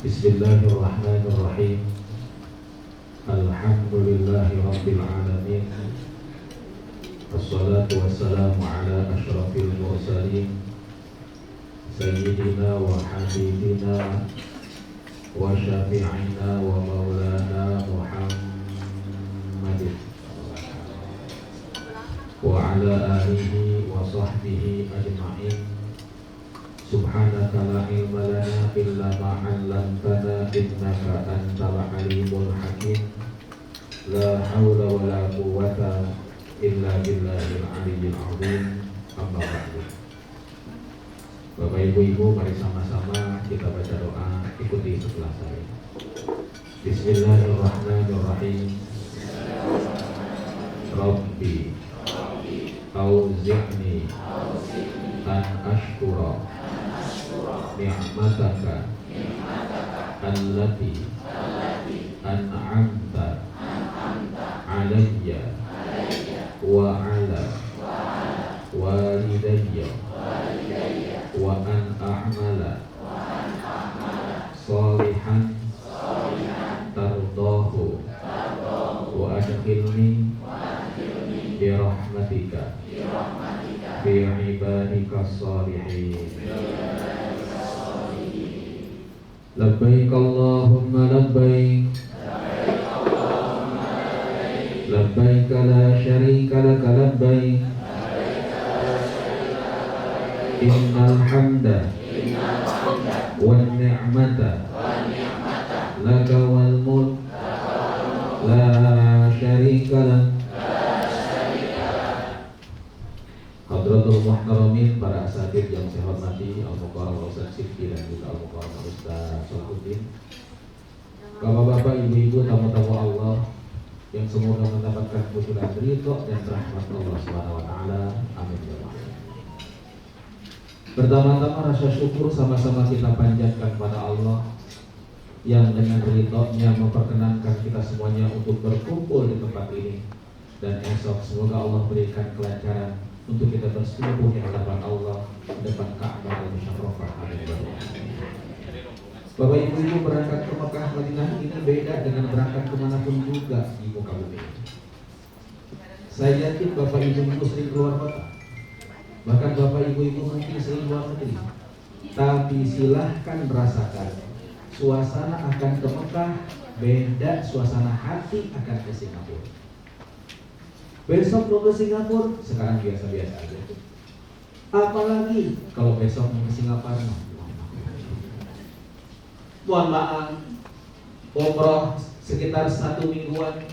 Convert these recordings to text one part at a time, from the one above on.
Bismillahirrahmanirrahim. Alhamdulillahi rabbil alamin. Wassalatu wassalamu ala asyrafil mursalin Sayyidina wa habibina wa syafi'ina wa maulana Muhammadin wa ala alihi wa sahbihi ajma'in. Subhanaka la ilma lana illa ma 'allamtana innaka antal alimul hakim. La haula wa la quwwata illa billahil aliyyil azim. Amma ba'du. Bapak Ibu, mari sama-sama kita baca doa, ikuti setelah saya. Bismillahirrahmanirrahim. Rabbi auzi'ni an ashkura ni'mataka allati an'amta alayya wa ala walidayya wa an a'mala salihan tardahu wa adkhilni bi rahmatika fi ibadika salihin. Labbaik Allahumma labbaik, labbaik la syarika laka labbaik, innal hamda wan ni'mata laka wal mulk la syarika lak. Hadratul muhtaramin, para asatidz yang saya hormati, Al-Mukarram Ustaz Sidki dan juga Al-Mukarram Ustaz Salahuddin, bapak-bapak, ibu-ibu, tamu-tamu Allah yang semoga mendapatkan kecukupan ridho dan rahmat Allah Subhanahu wa taala. Amin ya rabbal alamin. Pertama-tama rasa syukur sama-sama kita panjatkan pada Allah yang dengan ridho-Nya memperkenankan kita semuanya untuk berkumpul di tempat ini, dan esok semoga Allah berikan kelancaran untuk kita bersekutu di hadapan Allah depan Ka'bah dan Musyawarah. Amin. Bapak Ibu, berangkat ke Mekah Madinah ini beda dengan berangkat kemanapun juga di muka bumi. Saya yakin Bapak Ibu sering keluar kota, bahkan Bapak Ibu mungkin sering luar negeri, tapi silahkan merasakan suasana akan ke Mekah beda suasana hati akan ke Singapura. Besok mau ke Singapura, sekarang biasa-biasa aja. Apalagi kalau besok mau ke Singapura, mohon maaf, umroh sekitar 1 mingguan,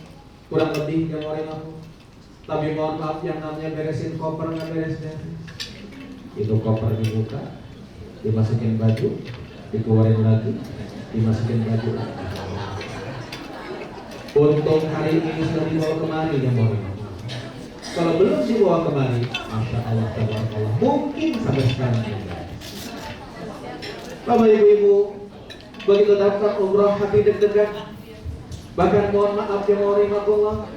kurang lebih yang orang aku. Tapi mohon maaf, yang namanya beresin koper nggak beres-beres. Itu koper dibuka, dimasukin baju, dikeluarin lagi, dimasukin baju lagi. Untuk hari ini sudah dibawa kemari yang orang. Kalau belum dibawa kemari, Masya Allah, tabarakallah, mungkin sampai sekarang juga. Bapak Ibu, begitu daftar umroh hati deg-degan. Bahkan mohon maaf ya Allah,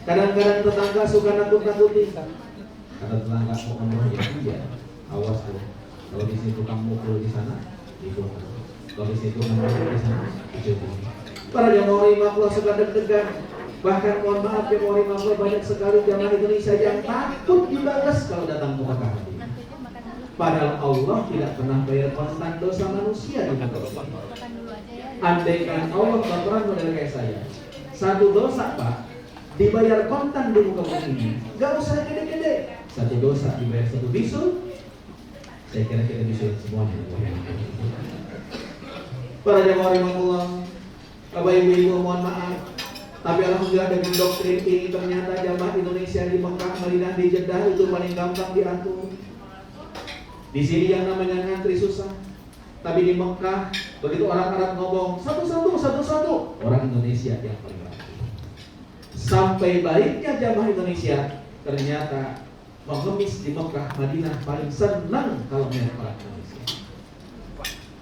kadang-kadang tetangga suka nakut-nakuti. Kata tetangga mau umroh, ya iya, awas tuh. Kalau di situ kamu mukul di sana, ikut. Kalau di situ kamu mukul di sana, ikut. Para jamaah Allah suka deg-degan. Bahkan mohon maaf ya Allah, banyak sekali jamaah Indonesia yang takut dibalas kalau datang ke Mekah. Padahal Allah tidak pernah bayar kontan dosa manusia di muka bumi. Andaikan Allah berperan model kayak saya, satu dosa Pak dibayar kontan di muka bumi ini, gak usah gede-gede. Satu dosa dibayar 1 bisul, saya kira kita bisul semuanya. Para jamaah Allah, Bapak Ibu mohon maaf, tapi alhamdulillah dengan doktrin ini ternyata jamaah Indonesia di Mekah, Madinah, di Jeddah itu paling gampang diatur. Di sini yang namanya ngantri susah, tapi di Mekah begitu orang Arab ngomong satu-satu, orang Indonesia yang paling rapi. Sampai baiknya jamaah Indonesia ternyata mengemis di Mekah, Madinah paling senang kalau melihat orang Indonesia.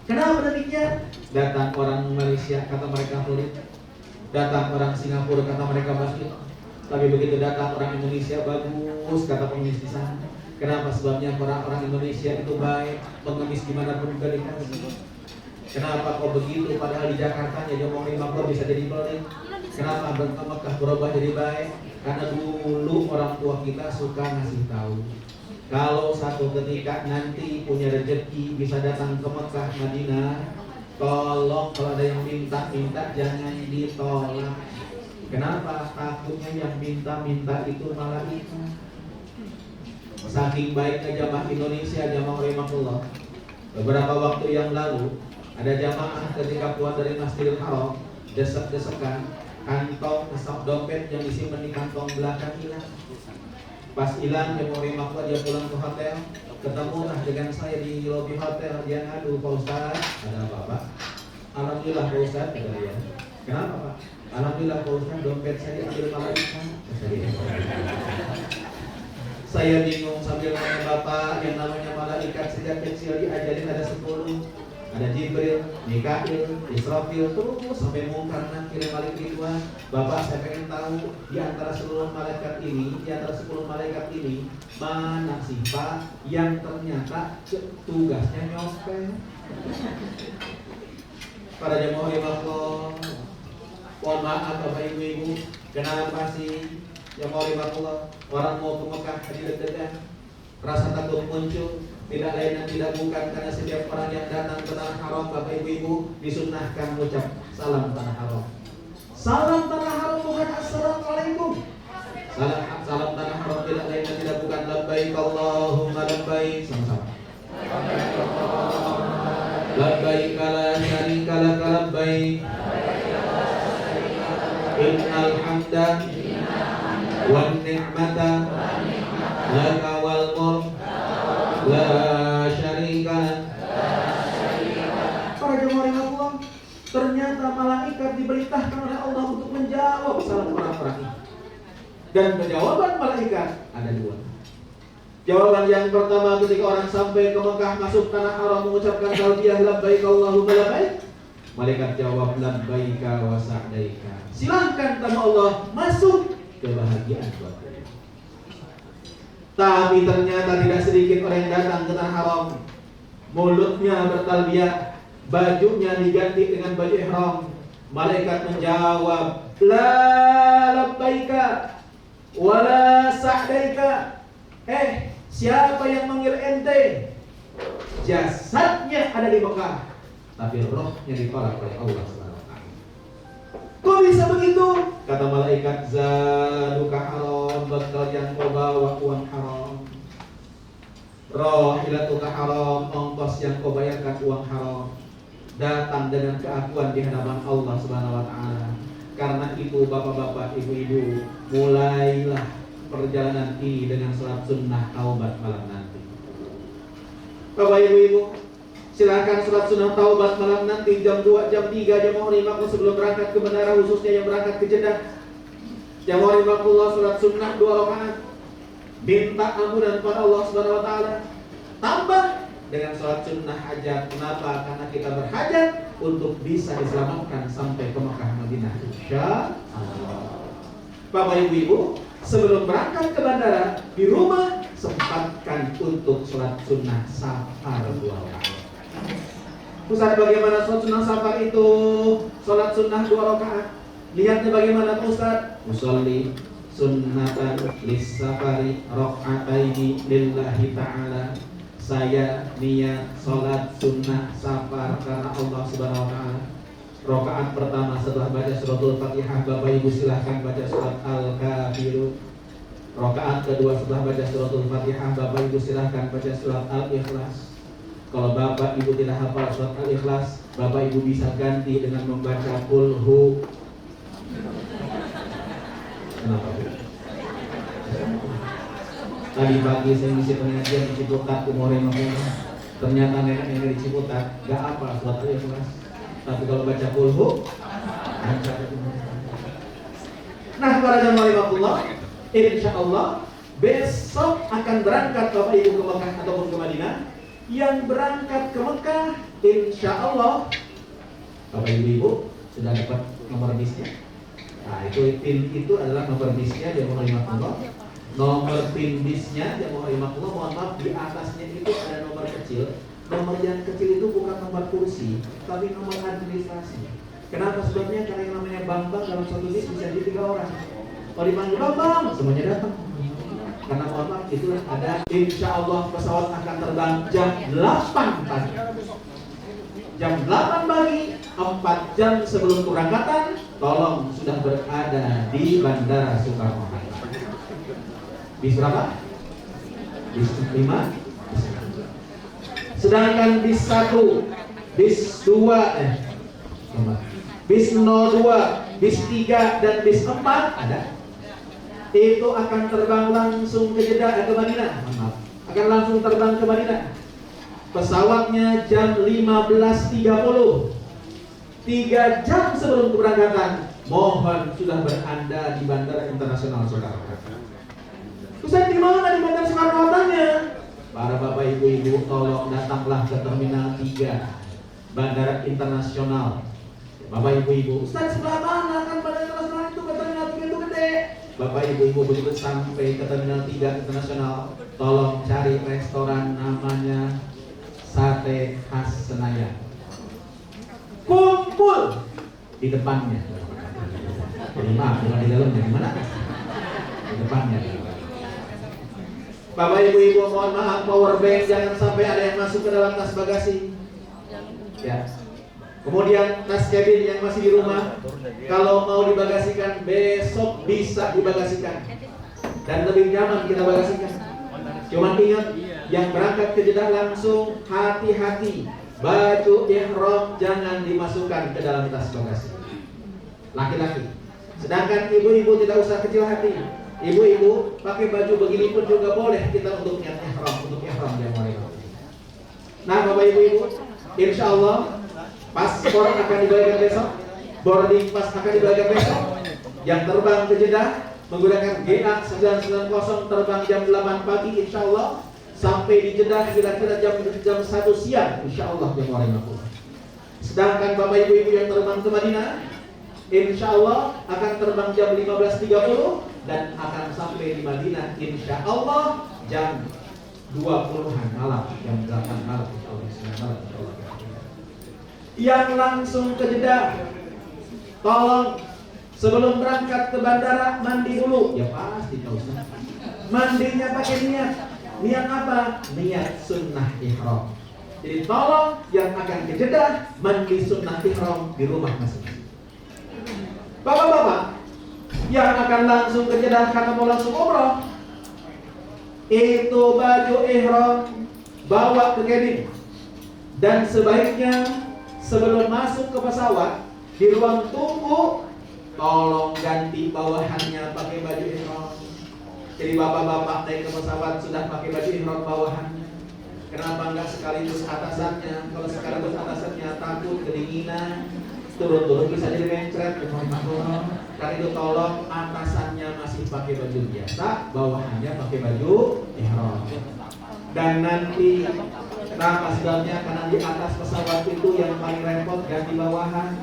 Kenapa demikian? Datang orang Malaysia kata mereka pelit, datang orang Singapura kata mereka baik, tapi begitu datang orang Indonesia bagus kata pengemis di sana. Kenapa? Sebabnya orang-orang Indonesia itu baik, pengemis dimanapun juga dikasih. Kenapa kok begitu? Padahal di Jakarta jamaah makro bisa jadi pelik. Kenapa ke Mekah berubah jadi baik? Karena dulu orang tua kita suka ngasih tahu. Kalau satu ketika nanti punya rezeki bisa datang ke Mekah, Madinah, tolong kalau ada yang minta-minta jangan ditolak. Kenapa? Takutnya yang minta-minta itu malah itu. Saking baiknya jamaah Indonesia, jamaah rahimahullah. Beberapa waktu yang lalu ada jamaah ketika keluar dari Masjidil Haram, desek-desekan, kantong dompet yang disimpan di kantong belakang hilang. Pas hilang, jamaah rahimahullah dia pulang ke hotel, ketemulah dengan saya di lobi hotel. Dia ngadu, Pak Ustaz, ada apa Pak? Alhamdulillah Pak Ustaz, kata dia. Kenapa Pak? Alhamdulillah Pak Ustaz, dompet saya diambil malaikat. Saya bingung sambil nanya Bapak, yang namanya malaikat sejak kecil diajarin ada 10. Ada Jibril, Mikail, Israfil, terus sampai Munkar Nakir, Malik Ridwan. Bapak, saya pengen tahu di antara seluruh malaikat ini, di antara 10 malaikat ini, mana sih Pak yang ternyata tugasnya nyopet? Para jemaah rahimahullah, mohon maaf Bapak Ibu, kenapa sih jemaah rahimahullah orang mau ke Mekah haji deg-degan, rasa takut muncul? Tidak lain dan tidak bukan karena setiap orang yang datang ke tanah haram, Bapak Ibu, disunnahkan mengucap salam tanah haram. Salam tanah haram bukan assalamualaikum. Salam tanah haram tidak lain dan tidak bukan labbaik Allahumma labbaik. Sama-sama. Labbaik la syarika lak labbaik. Innal hamda wan ni'mata laka wal mulk la syarika. Para jemaah rahimahullah, ternyata malaikat diperintahkan oleh Allah untuk menjawab salam orang-orang ini. Dan jawaban malaikat ada 2. Jawaban yang pertama ketika orang sampai ke Mekah, masuk tanah haram, mengucapkan talbiyah labbaik Allahumma labbaik, malaikat jawab labbaika wa sa'daika. Silahkan sama Allah, masuk, kebahagiaan buat kita. Tapi ternyata tidak sedikit orang yang datang ke tanah haram, mulutnya bertalbiyah, bajunya diganti dengan baju ihram. Malaikat menjawab, la labbaika wala sa'daika. Siapa yang manggil ente? Jasadnya ada di Mekah, tapi rohnya ditolak oleh Allah SWT. Kok bisa begitu? Kata malaikat, zaduka haram, bekal yang kau bawa uang haram. Rohilatuka haram, ongkos yang kau bayarkan uang haram. Datang dengan keakuan di hadapan Allah SWT. Karena itu bapak-bapak, ibu-ibu, mulailah perjalanan ini dengan salat sunnah taubat malam nanti. Bapak ibu-ibu, silakan salat sunnah taubat malam nanti jam 2, jam 3, jam 5 sebelum berangkat ke bandara, khususnya yang berangkat ke Jeddah. Jamaah rahimahullah, salat sunnah 2 rakaat. Minta ampunan pada Allah Subhanahu wa taala. Tambah dengan salat sunnah hajat. Kenapa? Karena kita berhajat untuk bisa diselamatkan sampai ke Mekah Madinah insyaallah. Bapak ibu-ibu, sebelum berangkat ke bandara, di rumah sempatkan untuk sholat sunnah safar 2 rakaat. Ustaz, bagaimana sholat sunnah safar itu? Sholat sunnah 2 rakaat. Lihatnya bagaimana Ustaz? Usolli sunnatan lis-safari rakaataini lillahi ta'ala. Saya niat sholat sunnah safar karena Allah Subhanahu wa taala. Rakaat pertama setelah baca suratul Fatihah, Bapak Ibu silahkan baca surat Al-Kafirun. Rakaat kedua setelah baca suratul Fatihah, Bapak Ibu silahkan baca surat Al-Ikhlas. Kalau Bapak Ibu tidak hafal surat Al-Ikhlas, Bapak Ibu bisa ganti dengan membaca Qul. Kenapa Bu? Tadi pagi saya ngisi pengajian di Ciputat, ternyata nenek-nenek di Ciputat gak hafal surat Al-Ikhlas. Tapi kalau baca Qul. Nah, para jamaah rahimahullah, insyaallah besok akan berangkat Bapak Ibu ke Mekah ataupun ke Madinah. Yang berangkat ke Mekah, insyaallah Bapak Ibu sudah dapat nomor bisnya. Nah, PIN itu adalah nomor bisnya jamaah rahimahullah. Nomor PIN bisnya jamaah rahimahullah, mohon maaf, di atasnya itu ada nomor kecil. Nomor yang kecil itu bukan nomor kursi, tapi nomor administrasi. Kenapa? Sebabnya karena yang namanya Bambang dalam satu bis bisa jadi 3 orang. Kalau dipanggil Bambang, semuanya datang. Karena mohon maaf, itulah ada. Insya Allah pesawat akan terbang jam 8 pagi. Jam 8 pagi, 4 jam sebelum keberangkatan, tolong sudah berada di Bandara Soekarno-Hatta. Bis berapa? Bis 5. Sedangkan bis 1, bis 2, bis 02, bis 3 dan bis 4 ada. Itu akan terbang langsung ke Jeddah, ke Madinah. Maaf. Akan langsung terbang ke Madinah. Pesawatnya jam 15.30. 3 jam sebelum keberangkatan, mohon sudah berada di Bandara Internasional Soekarno-Hatta. Ustaz, di mana di Bandara Soekarno-Hattanya? Para bapak ibu-ibu, tolong datanglah ke Terminal 3 Bandara Internasional. Bapak ibu-ibu, Ustaz, sebelah mana kan Bandara Internasional itu? Ke Terminal 3 itu gede. Bapak ibu-ibu, begitu sampai ke Terminal 3 Internasional, tolong cari restoran namanya Sate Khas Senayan. Kumpul di depannya. Jadi maaf, bukan di dalamnya, di mana? Di depannya. Bapak ibu-ibu, mohon maaf, power bank jangan sampai ada yang masuk ke dalam tas bagasi. Ya. Kemudian tas cabin yang masih di rumah, kalau mau dibagasikan besok bisa dibagasikan dan lebih nyaman kita bagasikan. Cuman ingat, yang berangkat ke Jeddah langsung hati-hati, baju ihram jangan dimasukkan ke dalam tas bagasi. Laki-laki. Sedangkan ibu-ibu tidak usah kecil hati. Ibu-ibu pakai baju begini pun juga boleh kita untuk niat ihram, untuk ihram yang mau. Nah, Bapak Ibu-ibu, insya Allah paspor akan dibagikan besok, boarding pass akan dibagikan besok. Yang terbang ke Jeddah menggunakan GA 990 terbang jam 8 pagi insya Allah, sampai di Jeddah kira-kira jam 1 siang insya Allah jam 50. Sedangkan Bapak Ibu-ibu yang terbang ke Madinah insya Allah akan terbang jam 15.30 dan akan sampai di Madinah insya Allah jam 20-an malam, jam 8 malam insya Allah, 9 malam insya Allah. Yang langsung ke Jeddah, tolong sebelum berangkat ke bandara mandi dulu. Ya pasti tahu. Mandinya pakai niat. Niat apa? Niat sunnah ihram. Jadi tolong yang akan ke Jeddah mandi sunnah ihram di rumah masing-masing. Bapak-bapak yang akan langsung ke Jeddah karena mau langsung umroh, itu baju ihram bawa ke cabin. Dan sebaiknya sebelum masuk ke pesawat di ruang tunggu, tolong ganti bawahannya pakai baju ihram. Jadi bapak-bapak naik ke pesawat sudah pakai baju ihram bawahannya. Kenapa enggak sekaligus atasannya? Kalau sekaligus atasannya takut kedinginan, turun-turun bisa jadi mencret. Karena itu tolong atasannya masih pakai baju biasa, bawahannya pakai baju ihram. Dan nanti kenapa sebabnya? Karena di atas pesawat itu yang paling repot ganti bawahan,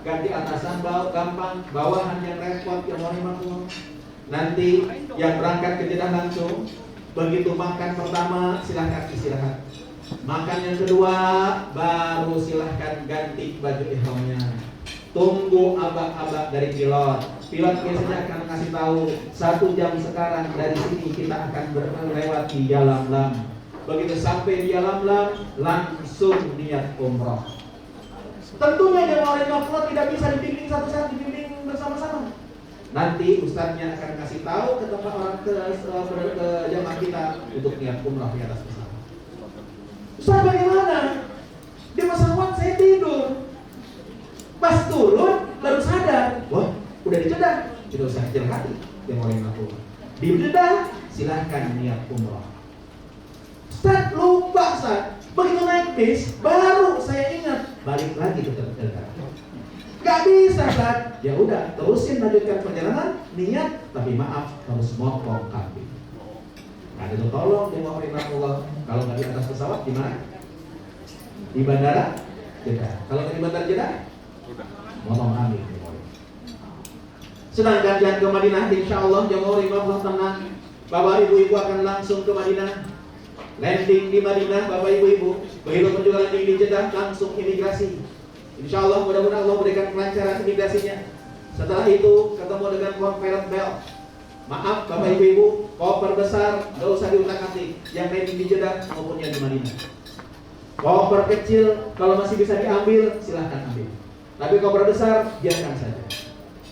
ganti atasan gampang, bawahan yang repot yang mau. Nanti yang berangkat ke Jeddah langsung, begitu makan pertama silahkan istirahat. Makan yang kedua baru silahkan ganti baju ihramnya. Tunggu abak-abak dari pilot. Pilot biasanya akan kasih tahu 1 jam sekarang dari sini kita akan melewati Yalamlam. Begitu sampai di Yalamlam langsung niat umroh. Tentunya jemaah Allah tidak bisa dibimbing satu-satu, dibimbing bersama-sama. Nanti ustadznya akan kasih tahu ke tempat orang ke jamaah kita untuk niat umrah di atas pesawat. Ustaz, bagaimana? Di pesawat saya tidur, pas turun baru sadar, wah udah di Jeddah. Tidak usah kecil hati jamaah Allah. Di Jeddah silahkan niat umrah. Ustaz lupa Ustaz, begitu naik bis baru saya ingat balik lagi ke Jeddah. Gak bisa kan? Ya udah, terusin lanjutkan perjalanan, niat, tapi maaf harus motong kambing. Nah itu tolong jemaah Allah, kalau nggak di atas pesawat di mana? Di bandara Jeddah. Kalau nggak di bandara Jeddah, motong kambing. Sedangkan yang ke Madinah, insya Allah jemaah Allah tenang. Bapak ibu-ibu akan langsung ke Madinah. Landing di Madinah, Bapak Ibu-Ibu. Begitu pun juga landing di Jeddah, langsung imigrasi. Insya Allah mudah-mudahan Allah berikan kelancaran imigrasinya. Setelah itu ketemu dengan conveyor belt. Maaf Bapak Ibu-Ibu, koper besar gak usah diutak-atik, yang landing di Jeddah maupun yang di Madinah. Koper kecil kalau masih bisa diambil silahkan ambil, tapi koper besar biarkan saja.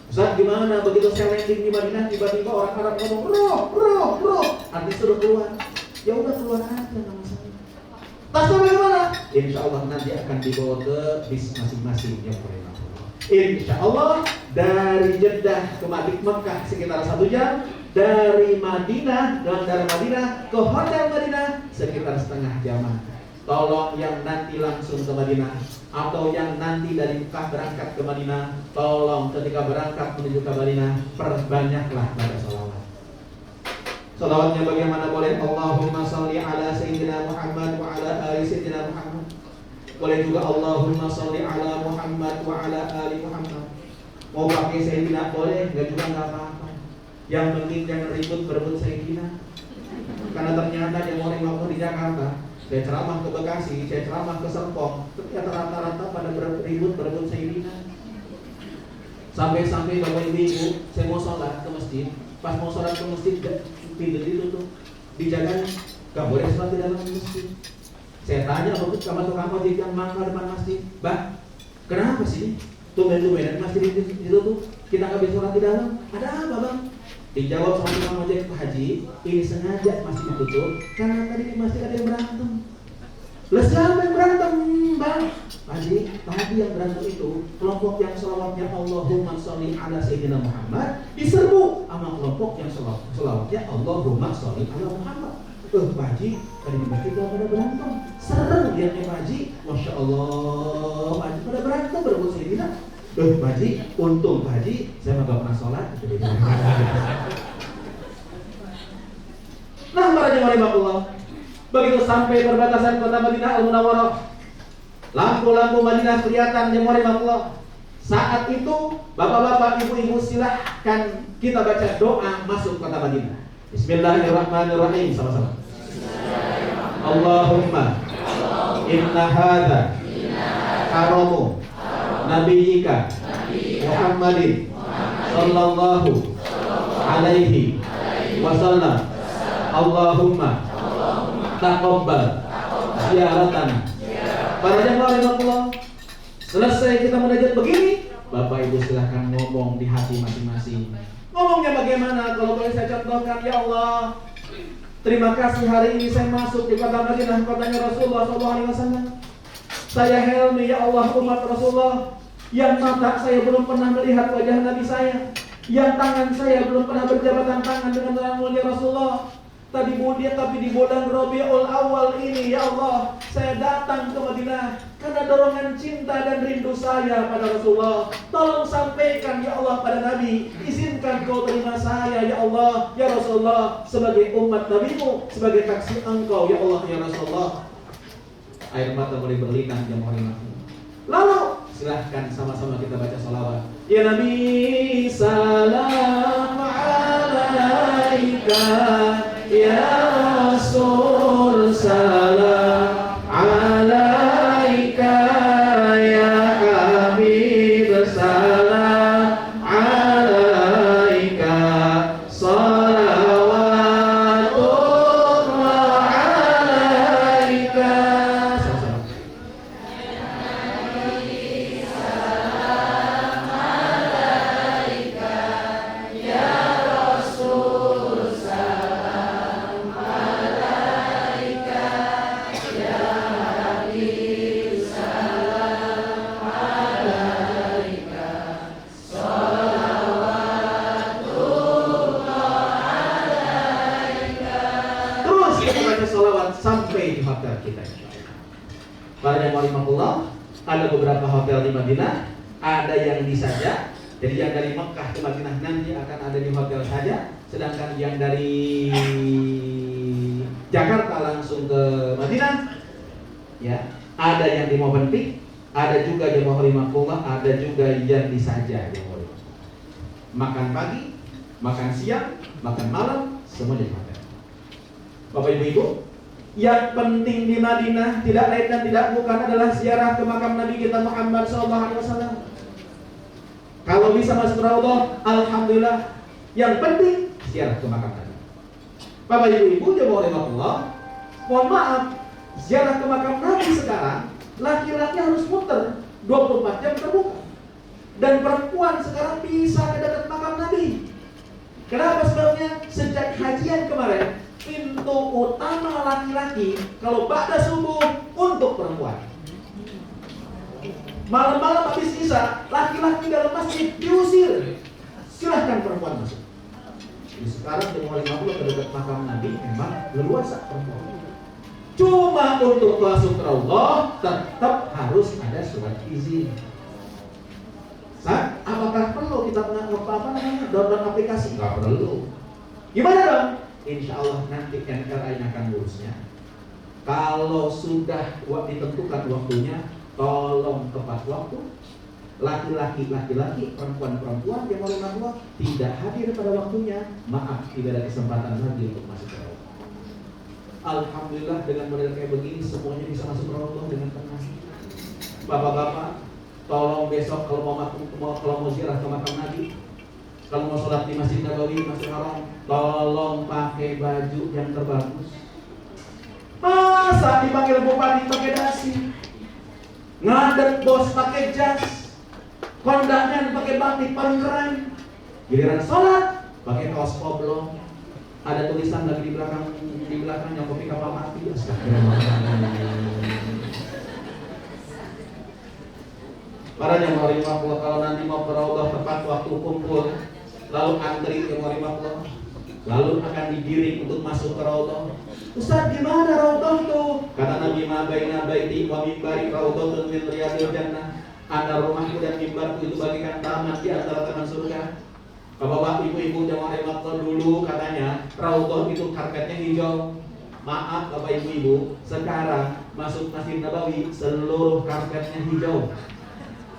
Ustaz gimana begitu saya landing di Madinah tiba-tiba orang Arab ngomong roh, artis suruh keluar. Ya udah keluar aja nama saya. Tasnya bagaimana? Insya Allah nanti akan dibawa ke bis masing-masing yang berima. Insya Allah dari Jeddah ke Mekah sekitar 1 jam, dari Madinah dan dari Madinah ke hotel Madinah sekitar setengah jaman. Tolong yang nanti langsung ke Madinah atau yang nanti dari Mekah berangkat ke Madinah, tolong ketika berangkat menuju ke Madinah perbanyaklah baca salawat. Salawatnya bagaimana boleh? Allahumma salli ala Sayyidina Muhammad wa ala ali Sayyidina Muhammad. Boleh juga Allahumma salli ala Muhammad wa ala ali Muhammad. Mau pakai Sayyidina boleh, enggak juga enggak apa-apa. Yang penting jangan ribut berebut Sayyidina. Karena ternyata yang mau waktu di Jakarta, saya ceramah ke Bekasi, saya ceramah ke Serpong, ternyata rata-rata pada ribut berebut Sayyidina. Sampai-sampai Bapak Ibu, saya mau sholat ke masjid, pas mau sholat ke masjid pintu ditutup, dijaga, gak boleh sholat di dalam masjid. Saya tanya sama tukang ojek yang mangkal depan masjid, Bang, kenapa sih tumben-tumbenan masjid ditutup, kita gak bisa sholat di dalam? Ada apa Bang? Dijawab sama tukang ojek, Pak Haji, ini sengaja masjid ditutup karena tadi di masjid ada yang berantem. Lah siapa yang berantem, Bang? Pak Haji, tadi yang berantem itu kelompok yang selawatnya Allahumma sholli ala Sayyidina Muhammad diserbu sama kelompok yang selawatnya Allahumma sholli ala Muhammad. Pak Haji, tadi di masjid pada berantem. Seru lihatnya Pak Haji, Masya Allah, Pak Haji pada berantem berebut Sayyidina. Pak Haji, untung Pak Haji, saya gak pernah sholat. Nah, para jemaah rahimahullah, begitu sampai perbatasan kota Madinah Al-Munawwarah, lampu-lampu Madinah kelihatan, jemaah rahimahullah. Saat itu, bapak-bapak, ibu-ibu silahkan kita baca doa masuk kota Madinah. Bismillahirrahmanirrahim, sama-sama. Allahumma inna hadha haramu Nabiyika Muhammadin sallallahu alaihi wasallam. Allahumma taqabbal ziyaratana. Para jemaah rahimahullah, selesai kita munajat begini, Bapak Ibu silahkan ngomong di hati masing-masing. Ngomongnya bagaimana? Kalau boleh saya contohkan, ya Allah, terima kasih hari ini saya masuk di kota Madinah, kotanya Rasulullah SAW. Saya Helmi, ya Allah, umat Rasulullah, yang mata saya belum pernah melihat wajah Nabi saya, yang tangan saya belum pernah berjabatan tangan dengan orang mulia Rasulullah. Tadi mulia tapi di bulan Rabiul Awal ini, ya Allah, saya datang ke Madinah karena dorongan cinta dan rindu saya pada Rasulullah. Tolong sampaikan ya Allah pada Nabi, izinkan kau terima saya ya Allah, ya Rasulullah, sebagai umat Nabi-Mu, sebagai saksi Engkau ya Allah, ya Rasulullah. Air mata boleh berlinang, jemaah rahimahullah. Lalu silahkan sama-sama kita baca salawat. Ya Nabi, salam alaika, ya Rasul, salam alaika, ya Habib, salam alaika, salawatullah alaika. Sama-sama. Sampai di hotel kita. Para jemaah rahimahullah, ada beberapa hotel di Madinah, ada yang di saja. Jadi yang dari Mekah ke Madinah nanti akan ada di hotel saja, sedangkan yang dari Jakarta langsung ke Madinah, ya, ada yang di Movenpick, ada juga jemaah rahimahullah, ada juga yang di saja. Makan pagi, makan siang, makan malam, semua di hotel. Bapak Ibu, Yang penting di Madinah tidak lain dan tidak bukan adalah ziarah ke makam Nabi kita Muhammad SAW. Kalau bisa masuk Raudhah, alhamdulillah. Yang penting ziarah ke makam Nabi. Bapak Ibu jemaah Allah, mohon maaf, ziarah ke makam Nabi sekarang laki-laki harus muter 24 jam terbuka. Dan perempuan sekarang bisa ke dekat makam Nabi. Kenapa sebabnya? Sejak hajian kemarin, pintu utama laki-laki kalau ba'da subuh untuk perempuan. Malam-malam habis isya, laki-laki dalam masjid diusir. Silahkan perempuan masuk. Jadi sekarang di Muhammad 50 ke dekat makam Nabi memang leluasa perempuan. Cuma untuk masuk Raudhah tetap harus ada surat izin. Apakah perlu kita download aplikasi? Nggak perlu. Gimana dong? Insya Allah nanti NRI akan ngurusnya. Kalau sudah ditentukan waktunya, tolong tepat waktu. Laki-laki, perempuan yang mau Allah tidak hadir pada waktunya. Maaf, tidak ada kesempatan lagi untuk masuk ke Raudhah. Alhamdulillah dengan model kayak begini semuanya bisa masuk Raudhah dengan tenang. Bapak-bapak, tolong besok kalau mau ziarah ke makam Nabi, kalau mau sholat di Masjid Nabawi, Masjid Haram, tolong pakai baju yang terbagus. Masa dipanggil bupati pakai dasi, ngadep bos pakai jas, kondangan pakai batik paling keren, giliran sholat pakai kaos oblong, ada tulisan lagi di belakangnya kopi kapal mati. Para jemaah rahimahullah, kalau nanti mau ke Raudhah tepat waktu kumpul, lalu antri jemaah rahimahullah, lalu akan digiring untuk masuk ke Raudhah. Ustaz, gimana Raudhah tuh? Kata Nabi, ma baina baiti wa mimbari raudhatun min riyadil jannah. Antara rumahku dan mimbarku itu bagikan taman di antara taman surga. Bapak-bapak, ibu-ibu jemaah rahimahullah, dulu katanya Raudhah itu karpetnya hijau. Maaf Bapak Ibu-ibu, sekarang masuk Masjid Nabawi seluruh karpetnya hijau.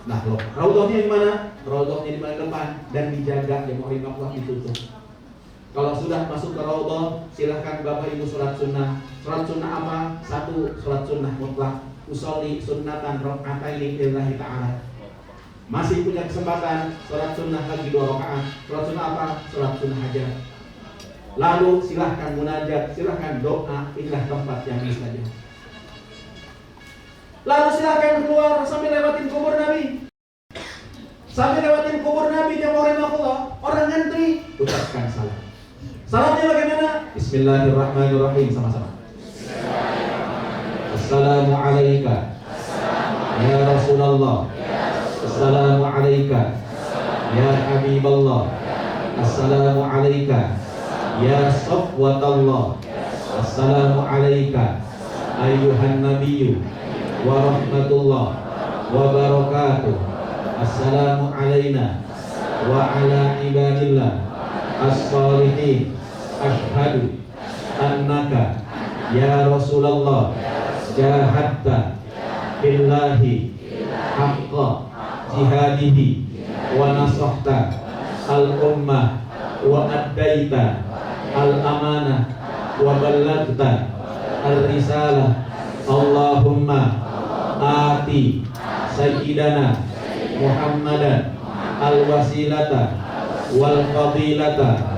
Nah, Raudhahnya di mana? Raudhahnya di paling depan dan dijaga jemaah rahimahullah, ditutup. Kalau sudah masuk ke Raudhah, silahkan Bapak Ibu sholat sunnah. Sholat sunnah apa? Satu, sholat sunnah mutlak. Usolli sunnatan rakaataini lillahi ta'ala. Masih punya kesempatan sholat sunnah lagi 2 rakaat. Sholat sunnah apa? Sholat sunnah hajat. Lalu silahkan munajat, silahkan doa, inilah tempat yang bisa saja. Lalu silahkan keluar sambil lewatin kubur Nabi. Sambil lewatin kubur Nabi jemaah rahimahullah, orang ngantri, ucapkan salam. Salamnya bagaimana? Bismillahirrahmanirrahim, sama-sama. Assalamu alayka ya Rasulullah. Assalamu alayka ya Habiballah. Assalamu alayka ya Safwatallah. Assalamu alayka ayyuhan nabiyyu wa rahmatullah wa barakatuh. Assalamu alayna wa ala ibadillah as-salihin. Ashhadu annaka ya Rasulullah jahadta billahi haqqa jihadihi wa nasahta al-ummah wa addaita al-amanah wa ballagta al-risalah. Allahumma ati sayyidana Muhammadan al-wasilata wal fadilata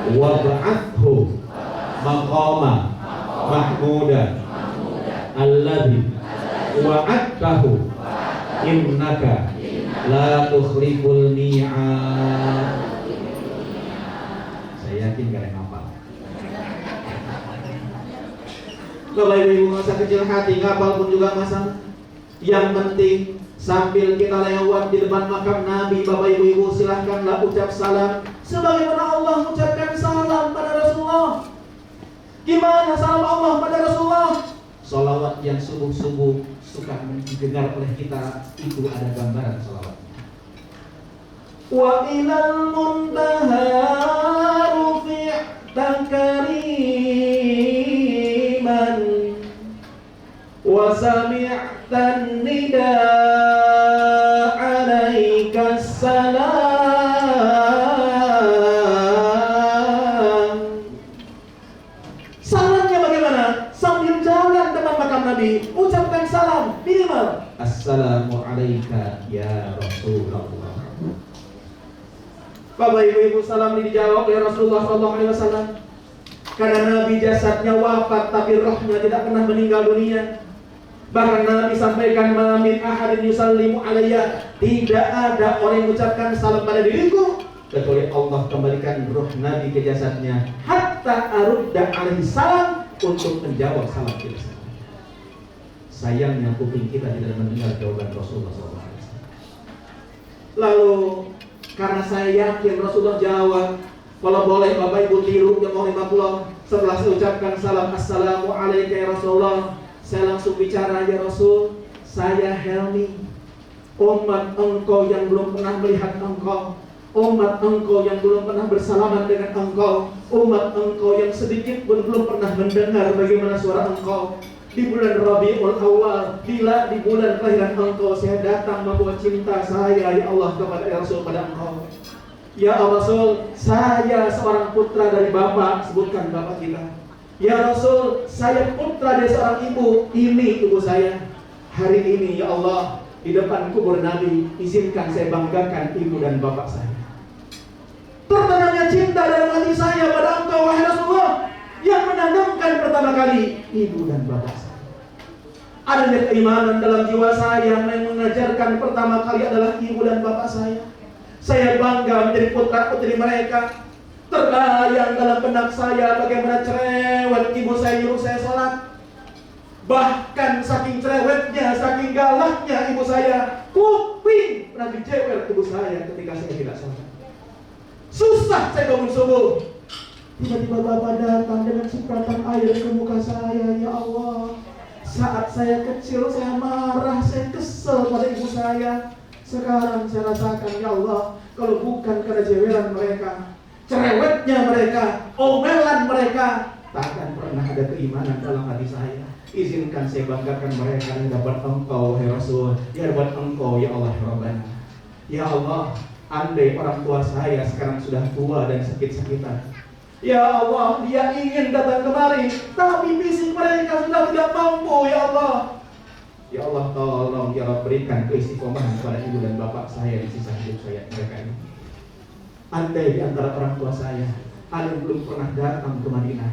wa ba'athu maqama mahmuda alladhi wa'adtahu innaka la tukhliful mi'ad. Saya yakin gak ada yang hafal. Bapak Ibu nggak usah kecil hati, ngapal pun juga masalah. Yang penting sambil kita lewat di depan makam Nabi, Bapak Ibu silahkanlah ucap salam sebagaimana Allah mengucapkan salam pada Rasulullah. Gimana salam Allah pada Rasulullah? Salawat yang subuh-subuh suka didengar oleh kita, itu ada gambaran salawatnya. Wa ilal muntaha rufi'ta kariman wa sami'tan nidaa alaika salam. Salamnya bagaimana? Sambil jalan Nabi, ucapkan salam minimal assalamu alayka ya Rasulullah. Bapak ibu salam dijawab oleh Rasulullah SAW. Karena Nabi jasadnya wafat tapi rohnya tidak pernah meninggal dunia. Bahkan Nabi sampaikan min ahadin yusallimu alayya, tidak ada orang yang mengucapkan salam pada diriku kecuali Allah kembalikan roh Nabi ke jasadnya hatta arudda alaihi salam, untuk menjawab salam kita. Sayangnya kuping kita tidak mendengar jawaban Rasulullah SAW. Lalu karena saya yakin Rasulullah jawab, kalau boleh Bapak Ibu tiru yang mau 50, setelah saya ucapkan salam assalamu alayka ya Rasulullah, saya langsung bicara, ya Rasul, saya Helmi, umat engkau yang belum pernah melihat engkau, umat engkau yang belum pernah bersalaman dengan engkau, umat engkau yang sedikit pun belum pernah mendengar bagaimana suara engkau. Di bulan Rabiul Awal, bila di bulan kelahiran engkau, saya datang membawa cinta saya ya Allah kepada ya Rasul, pada engkau. Ya Rasul, saya seorang putra dari Bapak, sebutkan Bapak kita. Ya Rasul, saya putra dari seorang ibu, ini ibu saya. Hari ini ya Allah, di depan kubur Nabi, izinkan saya banggakan ibu dan bapak saya. Tertanamnya cinta dalam hati saya pada engkau wahai Rasulullah, yang menanamkan pertama kali ibu dan bapak saya. Adanya keimanan dalam jiwa saya yang mengajarkan pertama kali adalah ibu dan bapak saya. Saya bangga menjadi putra putri mereka. Terbayang dalam benak saya bagaimana cerewet ibu saya nyuruh saya sholat. Bahkan saking cerewetnya, saking galaknya ibu saya, kuping pernah dijewel ibu saya ketika saya tidak sholat. Susah saya bangun subuh, tiba-tiba Bapak datang dengan cipratan air ke muka saya. Ya Allah, saat saya kecil saya marah, saya kesel pada ibu saya. Sekarang saya rasakan, ya Allah, kalau bukan karena jewelan mereka, cerewetnya mereka, omelan mereka, takkan pernah ada keimanan dalam hati saya. Izinkan saya banggakan mereka yang dapat engkau ya Rasul, ya dapat engkau ya Allah Rabbana. Ya Allah, andai orang tua saya sekarang sudah tua dan sakit-sakitan, ya Allah, dia ingin datang kemari, tapi fisik mereka sudah tidak mampu. Ya Allah, ya Allah, tolong ya Allah, berikan keistiqomahan kepada ibu dan bapak saya di sisa hidup saya mereka ini. Andai di antara orang tua saya ada yang belum pernah datang ke Madinah,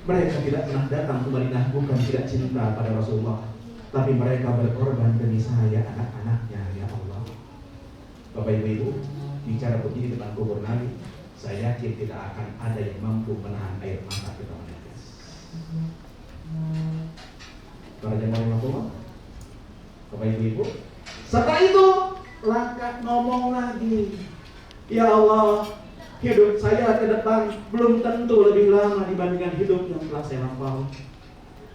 mereka tidak pernah datang ke Madinah bukan tidak cinta pada Rasulullah, tapi mereka berkorban demi saya, anak-anaknya. Ya Allah, Bapak Ibu, bicara begini depan kubur Nabi, saya yakin tidak akan ada yang mampu menahan air mata kita menetes. Para jemaah Allah, Bapak Ibu, setelah itu langkah ngomong lagi. Ya Allah, hidup saya ke depan belum tentu lebih lama dibandingkan hidup yang telah saya lampaui.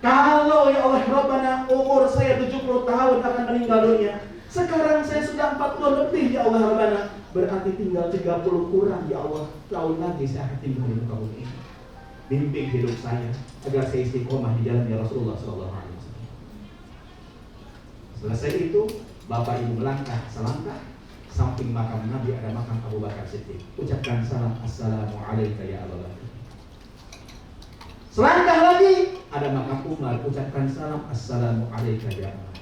Kalau ya Allah Rabbana, umur saya 70 tahun akan meninggal dunia, sekarang saya sudah 40 lebih ya Allah Rabbana, berarti tinggal 30 kurang ya Allah tahun lagi saya akan tinggal di muka bumi ini. Bimbing hidup saya agar saya istiqomah di jalan ya Rasulullah SAW. Selesai itu, Bapak Ibu melangkah selangkah, samping makam Nabi ada makam Abu Bakar Siddiq. Ucapkan salam assalamu alayka ya Abu Bakar. Selangkah lagi ada makam Umar, ucapkan salam assalamu alayka ya Umar.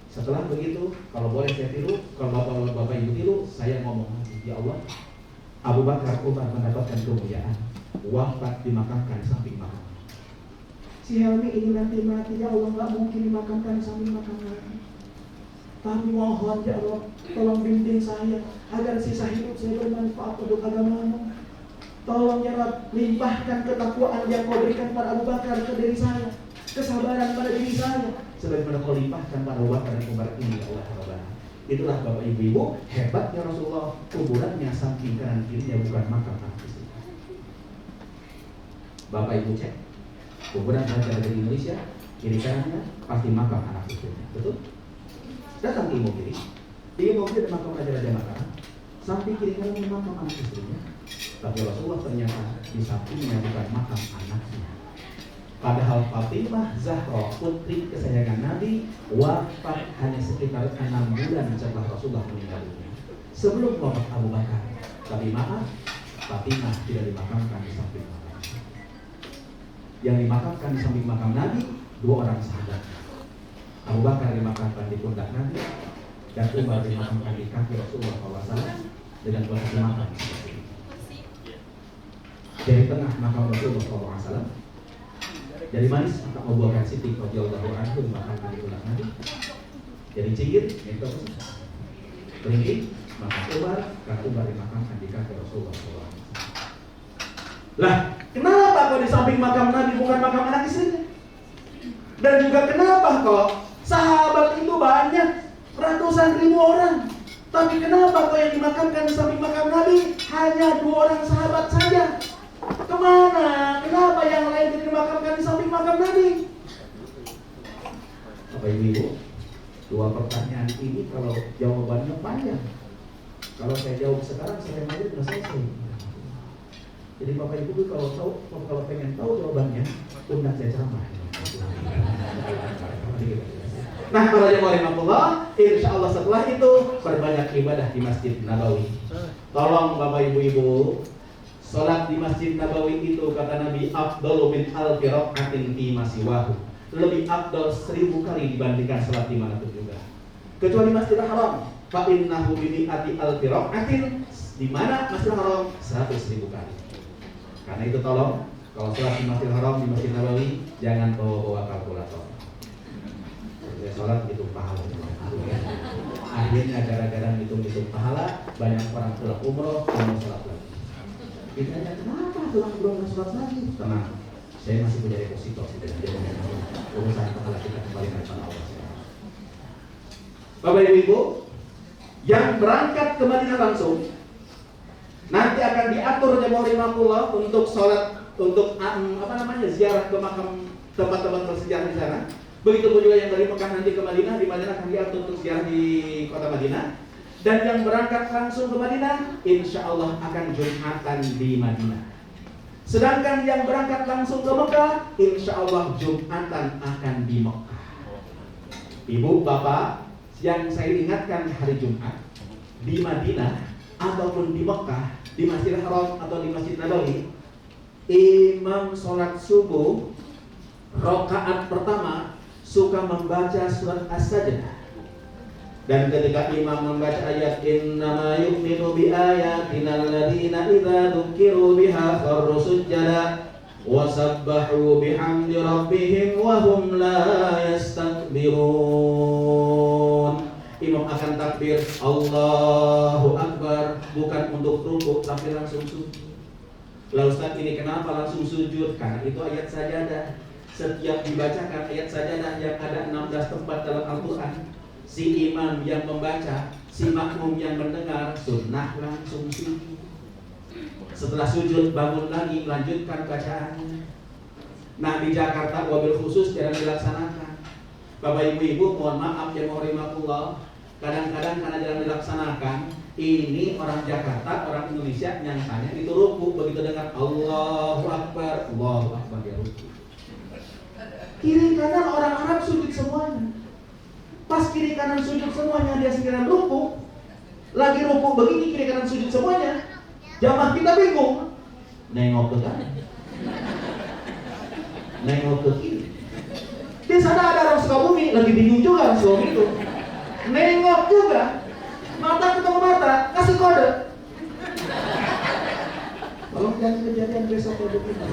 Setelah begitu, kalau boleh saya tiru, kalau Bapak Ibu tiru, saya ngomong lagi, ya Allah, Abu Bakar Umar mendapatkan kemuliaan, wafat dimakamkan samping makam. Si Helmi ini nanti mati, ya Allah, gak mungkin dimakamkan samping makam lagi. Tapi mohon ya Allah, tolong bimbing saya agar sisa hidup saya bermanfaat untuk agamamu. Tolong ya Allah, limpahkan ketakwaan yang kau berikan pada Abu Bakar ke diri saya, kesabaran pada diri saya, sebagaimana kau limpahkan pada Abu Bakar dan Umar ini ya Allah Rabbana. Itulah Bapak Ibu, hebatnya Rasulullah, kuburannya samping kanan kirinya bukan makam anak istri. Bapak Ibu cek, kuburan yang ada di Indonesia, kiri kanannya pasti makam anak istrinya, betul? Datang di ilmu kiri ada makam Raja-Raja Mataram, samping kiri kanan makam anak istrinya. Tapi Rasulullah ternyata di sampingnya bukan makam anaknya. Padahal Fatimah Zahra, putri kesayangan Nabi, wafat hanya sekitar 6 bulan setelah Rasulullah meninggal dunia, sebelum wafat Abu Bakar. Tapi maaf, Fatimah tidak dimakamkan di samping makam. Yang dimakamkan di samping makam Nabi dua orang sahabat. Abu Bakar dimakamkan di pundak Nabi dan Umar dimakamkan di kaki Rasulullah SAW dengan posisi makam seperti ini. Dari tengah makam Rasulullah SAW, dari manis maka Abu Bakar Siddiq radhiyallahu anhu dimakamkan di pundak Nabi. Dari cingir itu Beringin maka Umar dimakamkan di kaki Rasulullah SAW. Lah, kenapa kok di samping makam Nabi bukan makam anak istrinya? Dan juga kenapa kok sahabat itu banyak, ratusan ribu orang, tapi kenapa kok yang dimakamkan di samping makam Nabi hanya 2 orang sahabat saja? Kemana? Kenapa yang lain tidak dimakamkan di samping makam Nabi? Bapak Ibu, 2 pertanyaan ini kalau jawabannya panjang. Kalau saya jawab sekarang saya sudah selesai. Jadi Bapak Ibu kalau pengen tahu jawabannya, undang saya ceramah. Nah, para jemaah rahimahullah, insya Allah setelah itu berbanyak ibadah di Masjid Nabawi. Tolong Bapak Ibu, sholat di Masjid Nabawi itu kata Nabi afdalu min alfi rakaatin fi masiwahu. Lebih afdal 1000 kali dibandingkan sholat di mana pun juga. Kecuali Masjidil Haram, fa innahu bi mi'ati alfi rakaatin, di mana Masjidil Haram 100.000 kali. Karena itu tolong kalau sholat di Masjidil Haram, di Masjid Nabawi, jangan bawa kalkulator. Ya, sholat itu pahala. Akhirnya gara-gara hitung-hitung pahala, banyak orang pulang umroh, mau sholat lagi. Kita tanya kenapa pulang umroh dan sholat lagi? Tenang, saya masih punya deposito. Urusan pahala kita kembali kepada Allah. Bapak Ibu, yang berangkat ke Madinah langsung nanti akan diatur jemaah rahimahullah untuk sholat, untuk ziarah ke makam tempat-tempat bersejarah di sana. Begitu pun juga yang dari Mekah nanti ke Madinah, di Madinah akan diatur untuk ziarah di kota Madinah. Dan yang berangkat langsung ke Madinah, insya Allah akan Jumatan di Madinah. Sedangkan yang berangkat langsung ke Mekah, insya Allah Jumatan akan di Mekah. Ibu, Bapak, yang saya ingatkan hari Jumat di Madinah ataupun di Mekah, di Masjidil Haram atau di Masjid Nabawi, imam sholat subuh rakaat pertama suka membaca surat As-Sajdah. Dan ketika imam membaca ayat innama yu'minu bi ayatina alladziina idza dzukiru biha kharru sujada wa sabbahu bihamdi rabbihim wa hum la yastakbirun. Imam akan takbir Allahu Akbar, bukan untuk rukuk tapi langsung sujud. Lalu Ustaz, ini kenapa langsung sujud? Karena itu ayat sajadah. Setiap dibacakan ayat sajadah yang ada 16 tempat dalam Al-Quran, si imam yang membaca, si makmum yang mendengar, sunnah langsung sujud. Setelah sujud bangun lagi melanjutkan bacaannya. Nah, di Jakarta wabil khusus jarang dilaksanakan. Bapak Ibu, mohon maaf ya mohon kadang-kadang karena jarang dilaksanakan, ini orang Jakarta, orang Indonesia nyangkanya itu ruku, begitu dengar Allahu Akbar dia ruku. Kiri kanan orang Arab sujud semuanya. Pas kiri kanan sujud semuanya, dia sekalian ruku. Lagi ruku begini, kiri kanan sujud semuanya. Jamaah kita bingung. Nengok ke kanan, nengok ke kiri. Di sana ada orang Sukabumi, lagi bingung juga orang Sukabumi itu. Nengok juga, mata ketemu mata, kasih kode. Tolong jangan kejadian besok kayak begini.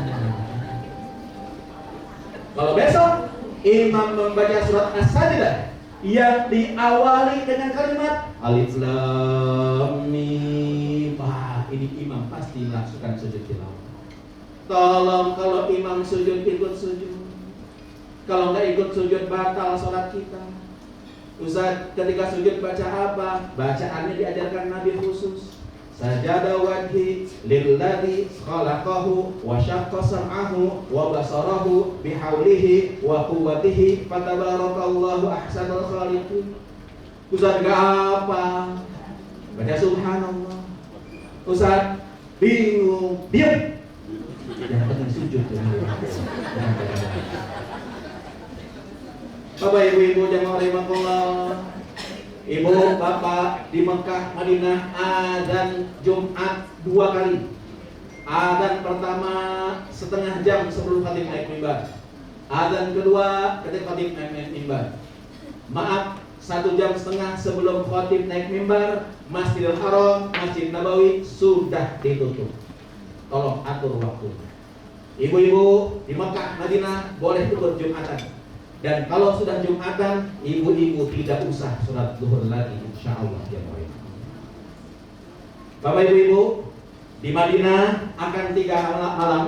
Kalau besok imam membaca surat As-Sajdah yang diawali dengan kalimat Alif Lam Mim, ini imam pasti melakukan sujud tilawah. Tolong kalau imam sujud ikut sujud. Kalau nggak ikut sujud batal sholat kita. Ustaz, ketika sujud baca apa? Bacaannya diajarkan Nabi khusus. Sajada wajhi lilladzi khalaqahu wa syaqqa sam'ahu wa basarahu bihaulihi wa quwwatihi fatabarakallahu ahsanul khaliqin. Ustaz enggak apa? Baca subhanallah. Ustaz bingung, diam. Jangan pernah sujud. Bapak ibu-ibu jamaah rahimahullah, ibu bapak di Mekah Madinah azan Jumat 2 kali. Azan pertama setengah jam sebelum khatib naik mimbar. Azan kedua ketika khotib naik mimbar. Maaf, 1,5 jam sebelum khotib naik mimbar, Masjidil Haram, Masjid Nabawi sudah ditutup. Tolong atur waktu. Ibu-ibu di Mekah, Madinah boleh ikut Jumatan. Dan kalau sudah Jumatan, ibu-ibu tidak usah sholat zuhur lagi, insya Allah ya Allah. Bapak ibu-ibu, di Madinah akan 3 malam,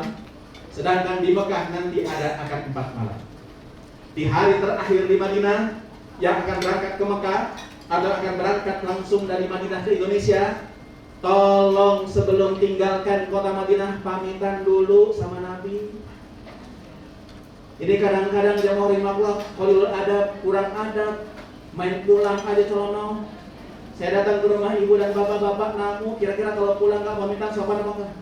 sedangkan di Mekah nanti akan 4 malam. Di hari terakhir di Madinah, yang akan berangkat ke Mekah atau akan berangkat langsung dari Madinah ke Indonesia, tolong sebelum tinggalkan kota Madinah pamitan dulu sama Nabi. Ini kadang-kadang jamaah rahimahullah qalilul adab, kurang adab, main pulang aja celonong. Saya datang ke rumah ibu dan bapak-bapak, namu kira-kira kalau pulang nggak pamitan sopan apa enggak?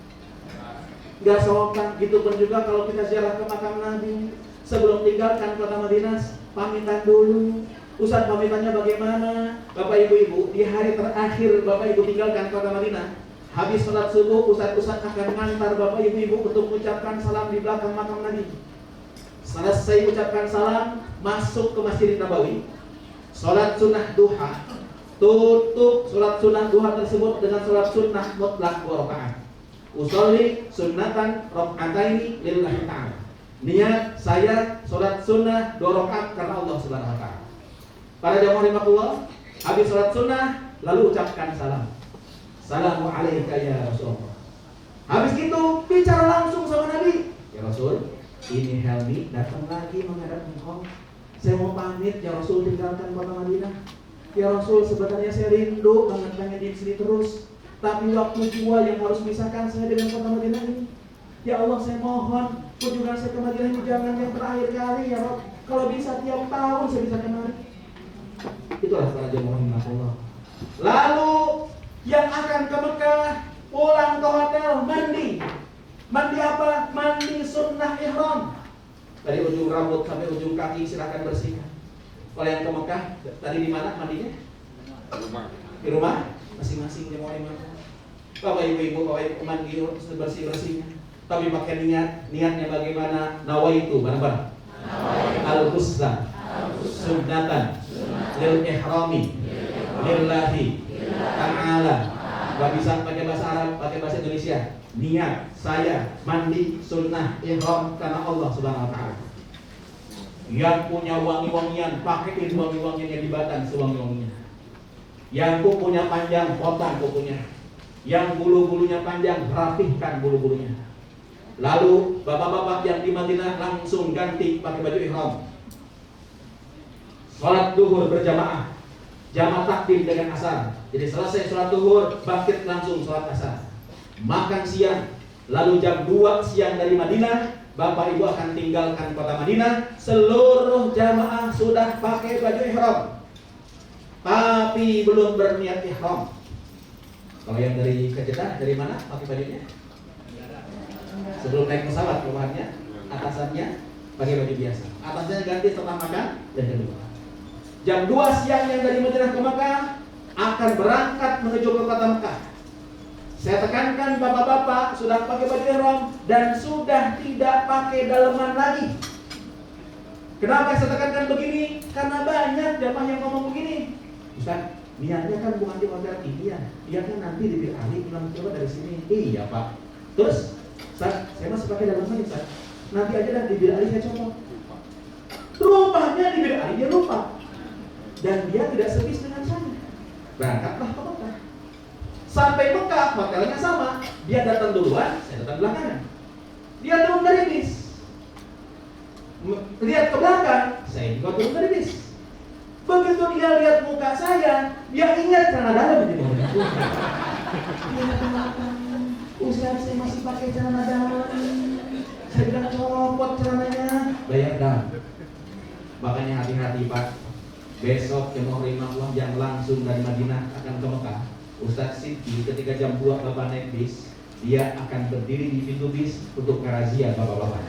Nggak sopan. Gitu pun juga kalau kita ziarah ke makam Nabi, sebelum tinggalkan kota Madinah pamitan dulu. Ustaz, pamitannya bagaimana? Bapak ibu-ibu, di hari terakhir Bapak ibu tinggalkan kota Madinah, habis sholat subuh, Ustaz akan mengantar Bapak ibu-ibu untuk mengucapkan salam di belakang makam Nabi. Selesai ucapkan salam, masuk ke Masjid Nabawi, sholat sunnah duha, tutup sholat sunnah duha tersebut dengan sholat sunnah mutlak 2 rakaat. Usolli sunnatan raka'ataini lillahi ta'ala. Niat saya sholat sunnah 2 rakaat karena Allah Subhanahu wa ta'ala. Para jamaah rahimahullah, habis sholat sunnah lalu ucapkan salam. Assalamu alayka ya Rasulullah. Habis itu bicara langsung sama Nabi. Ya Rasul, ini Helmi datang lagi menghadap engkau. Saya mau pamit ya Rasul, tinggalkan kota Madinah. Ya Rasul, sebenarnya saya rindu banget pengen di sini terus, tapi waktu tua yang harus misahkan saya dengan kota Madinah ini. Ya Allah, saya mohon kunjungan saya ke Madinah ini jangan yang terakhir kali ya Rob. Kalau bisa tiap tahun saya bisa kemari. Itulah para jemaah rahimahullah. Lalu yang akan ke Mekah, pulang ke hotel, mandi. Mandi apa? Mandi sunnah ihram. Dari ujung rambut sampai ujung kaki silakan bersihkan. Kalau yang ke Mekah, tadi di mana mandinya? Di rumah masing-masing jemaah rahimahullah. Bapak ibu-ibu, bapak ibu mandi bersih-bersihnya. Tapi pakai niatnya bagaimana? Nawaitu, mana-mana? Al-Husna Sunnatan lil ihrami lillahi ta'ala. Gak bisa pakai bahasa Arab, pakai bahasa Indonesia. Niat saya mandi sunnah ihram karena Allah Subhanahu wa ta'ala. Yang punya wangi-wangian, pakaiin wangi-wangian yang dibatan sewangi-wanginya. Yang kukunya panjang, potong kukunya. Yang bulu-bulunya panjang, rapihkan bulu-bulunya. Lalu bapak-bapak yang di Madinah langsung ganti pakai baju ihram. Sholat duhur berjamaah, jamaah takdim dengan asar. Jadi selesai sholat duhur, bangkit langsung sholat asar. Makan siang, lalu jam 2 siang dari Madinah, bapak ibu akan tinggalkan kota Madinah. Seluruh jamaah sudah pakai baju ihram, tapi belum berniat ihram. Kalau yang dari Jeddah, dari mana pakai bajunya? Sebelum naik pesawat keluarnya, atasannya pakai baju biasa. Atasnya ganti setelah makan dan kedua. Jam 2 siang yang dari Madinah ke Mekah akan berangkat menuju ke kota Mekah. Saya tekankan bapak-bapak sudah pakai baju ihram dan sudah tidak pakai daleman lagi. Kenapa saya tekankan begini? Karena banyak jamaah yang ngomong begini. Ustaz, niatnya kan bukan di hotel India, niatnya nanti di Bir Ali pulang coba dari sini. Iya Pak. Terus, Ustaz, saya masih pakai daleman Ustaz. Nanti aja dah di Bir Ali saya coba. Rupanya di Bir Ali dia lupa. Dan dia tidak sebis dengan saya. Berangkatlah ke Mekah. Sampai Mekah, hotelnya sama. Dia datang duluan, saya datang belakangan. Dia turun dari bis. Lihat ke belakang, saya juga turun dari bis. Begitu dia lihat muka saya, dia ingat celana dalam gitu. Ustaz, saya masih pakai celana dalam. Saya bilang copot celananya. Bayar dalam. Makanya hati-hati Pak. Besok jemaah rahimahullah yang langsung dari Madinah akan ke Mekah, Ustaz Siti ketika jam 2 Bapak naik bis, dia akan berdiri di pintu bis untuk merazia bapak-bapak.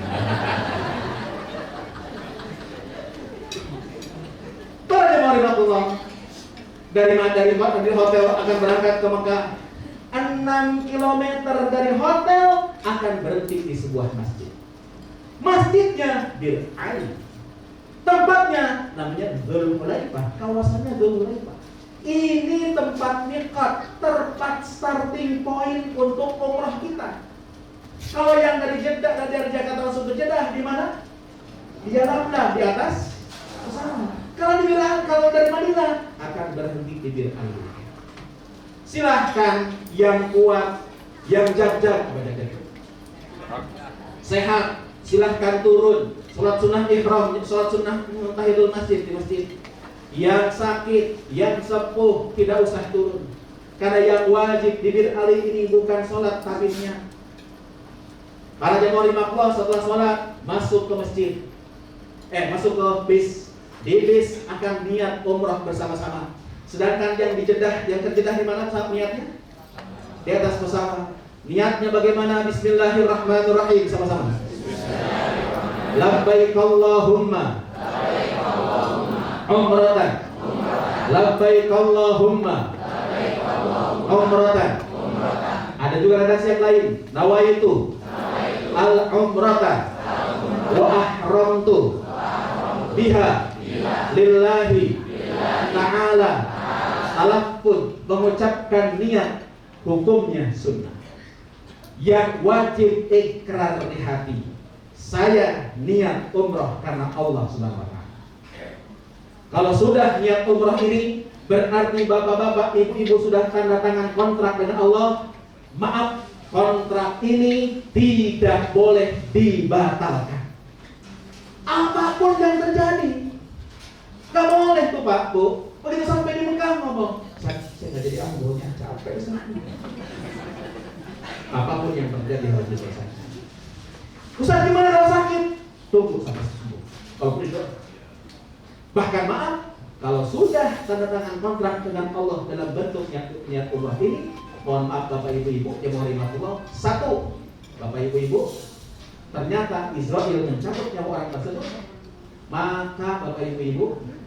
Para jemaah rahimahullah, dari hotel akan berangkat ke Mekah. 6 km dari hotel akan berhenti di sebuah masjid. Masjidnya Bir Ali. Tempatnya namanya Dzul Hulaifah, kawasannya Dzul Hulaifah. Ini tempat miqat, tempat starting point untuk umrah kita. Kalau yang dari Jeddah, dari Jakarta langsung ke Jeddah, di mana? Di Yalamlam, di atas pesawat. Kalau dari Madinah akan berhenti di Bir Ali. Silahkan yang kuat, yang jag-jag, sehat, silahkan turun. Sholat sunnah ihram, sholat sunnah tahiyyatul masjid di masjid. Yang sakit, yang sepuh tidak usah turun. Karena yang wajib di Bir Ali ini bukan sholat tapi niat. Para jemaah rahimahullah setelah sholat masuk ke masjid, masuk ke bis. Di bis akan niat umrah bersama-sama. Sedangkan yang di Jeddah, yang ke Jeddah di mana saat niatnya? Di atas pesawat. Niatnya bagaimana? Bismillahirrahmanirrahim sama-sama. Labbaik Allahumma umratan. Labbaik Allahumma umratan. Ada juga redaksi yang lain. Nawaitu al-umratan wa ahramtu biha lillahi ta'ala. Talaffuz mengucapkan niat, hukumnya sunnah. Yang wajib ikrar di hati, saya niat umrah karena Allah Subhanahu wa ta'ala. Kalau sudah niat umrah ini, berarti bapak-bapak, ibu-ibu sudah tanda tangan kontrak dengan Allah. Maaf, kontrak ini tidak boleh dibatalkan. Apapun yang terjadi, gak boleh tuh Pak, Bu. Begitu sampai di Mekah ngomong, saya nggak jadi ambilnya, capek sekali. Apapun yang terjadi harus diselesaikan. Ustaz, gimana kalau sakit? Tunggu sampai sembuh. Kalau begitu, bahkan maaf, kalau sudah tanda tangan kontrak dengan Allah dalam bentuk niat umrah ini, mohon maaf Bapak Ibu-ibu, jemaah rahimahullah, satu, Bapak Ibu-ibu, ternyata Israel mencabut nyawa orang tersebut, maka Bapak Ibu-ibu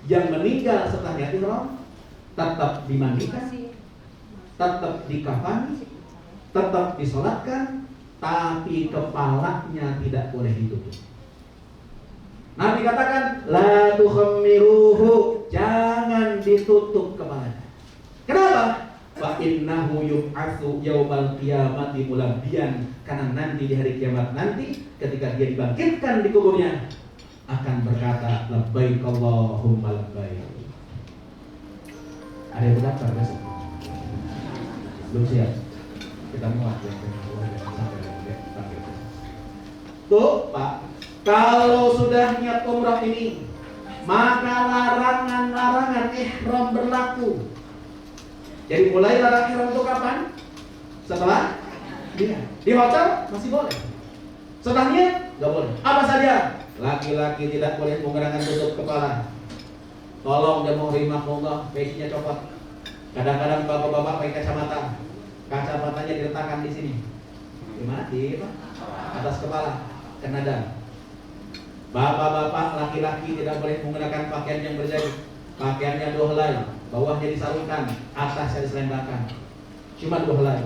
yang meninggal setelah niat ihram tetap dimandikan, tetap dikafani, tetap disolatkan, tapi kepalanya tidak boleh ditutup. Nabi katakan, la tukhammiruhu, jangan ditutup kepalanya. Kenapa? Fa innahu yub'atsu yaumal qiyamati mulabbiyan, karena nanti di hari kiamat nanti ketika dia dibangkitkan di kuburnya akan berkata labbaik Allahumma labbaik. Ada yang mendaftar besok? Belum siap? Kita muat ya. Tuh Pak, kalau sudah niat umrah ini, maka larangan-larangan ihram berlaku. Jadi mulai larang ihram itu kapan? Setelah niat. Di hotel masih boleh. Setelah niat nggak boleh. Apa saja? Laki-laki tidak boleh menggunakan tutup kepala. Tolong jemaah rahimahullah, baiknya copot. Kadang-kadang bapak-bapak pakai kacamata, kacamatanya diletakkan di sini. Di mana? Di atas kepala, kena dam. Bapak-bapak laki-laki tidak boleh menggunakan pakaian yang berjahit. Pakaiannya 2 helai, bawahnya disarungkan, atasnya diselendangkan. Cuma 2 helai.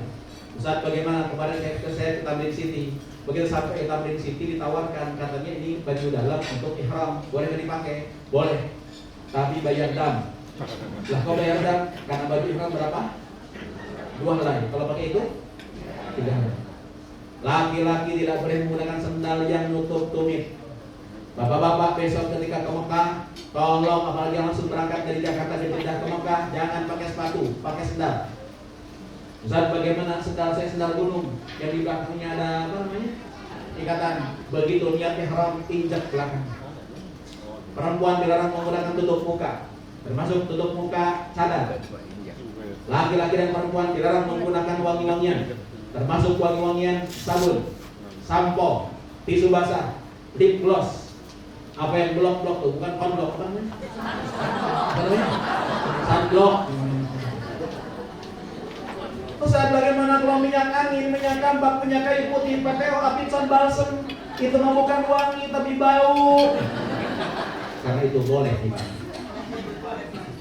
Ustaz, bagaimana? Kemarin saya ke Tamrin City. Begitu sampai ke Tamrin City ditawarkan, katanya ini baju dalam untuk ihram, boleh nggak dipakai? Boleh, tapi bayar dam. Lah kau bayar dam karena baju ihram berapa? 2 helai. Kalau pakai itu 3 helai. Laki-laki tidak boleh menggunakan sendal yang nutup tumit. Bapak-bapak besok ketika ke Mekah, tolong apalagi yang langsung berangkat dari Jakarta dan pindah ke Mekah, jangan pakai sepatu, pakai sendal. Ustaz, bagaimana sendal saya, sendal gunung yang di belakangnya ada apa namanya? Ikatan. Begitu niat ihram, injak belakang. Perempuan dilarang menggunakan tutup muka, termasuk tutup muka cadar. Laki-laki dan perempuan dilarang menggunakan wangi-wangian, termasuk wangi-wangian sabun, sampo, tisu basah, lip gloss. Apa yang blok-blok tuh? Bukan konblok, apa namanya? Sunblock. Ustaz, bagaimana kalau minyak angin, minyak tambak, minyak kayu putih, pakai Apitson balsem, itu mah bukan wangi tapi bau. Karena itu boleh,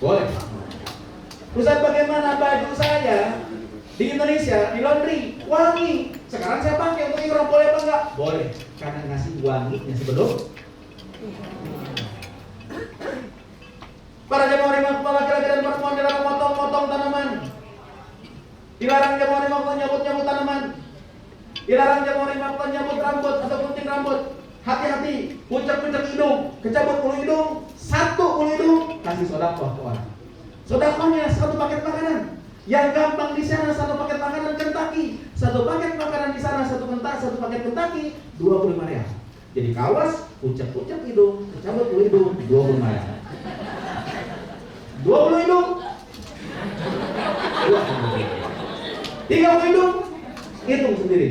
boleh. Ustaz, bagaimana baju saya di Indonesia di laundry wangi, Sekarang saya pakai untuk ihram, boleh apa enggak? Boleh, karena ngasih wanginya sebelum. Para jemaah rahimahullah, laki-laki dan perempuan dilarang motong-motong tanaman. Dilarang jemaah rahimahullah nyabut-nyabut tanaman. Dilarang jemaah rahimahullah nyabut rambut atau gunting rambut. Hati-hati, puncak-puncak hidung, kecabut ulu hidung, satu ulu hidung, kasih sedekah ke orang. Sedekahnya satu paket makanan. Yang gampang di sana satu paket makanan Kentucky, satu paket makanan di sana satu paket Kentucky, 25 rial. Jadi kawas, puncak-puncak hidung, kecabut ulu hidung, 25 rial. 20 hidung, 30 hidung, hitung sendiri.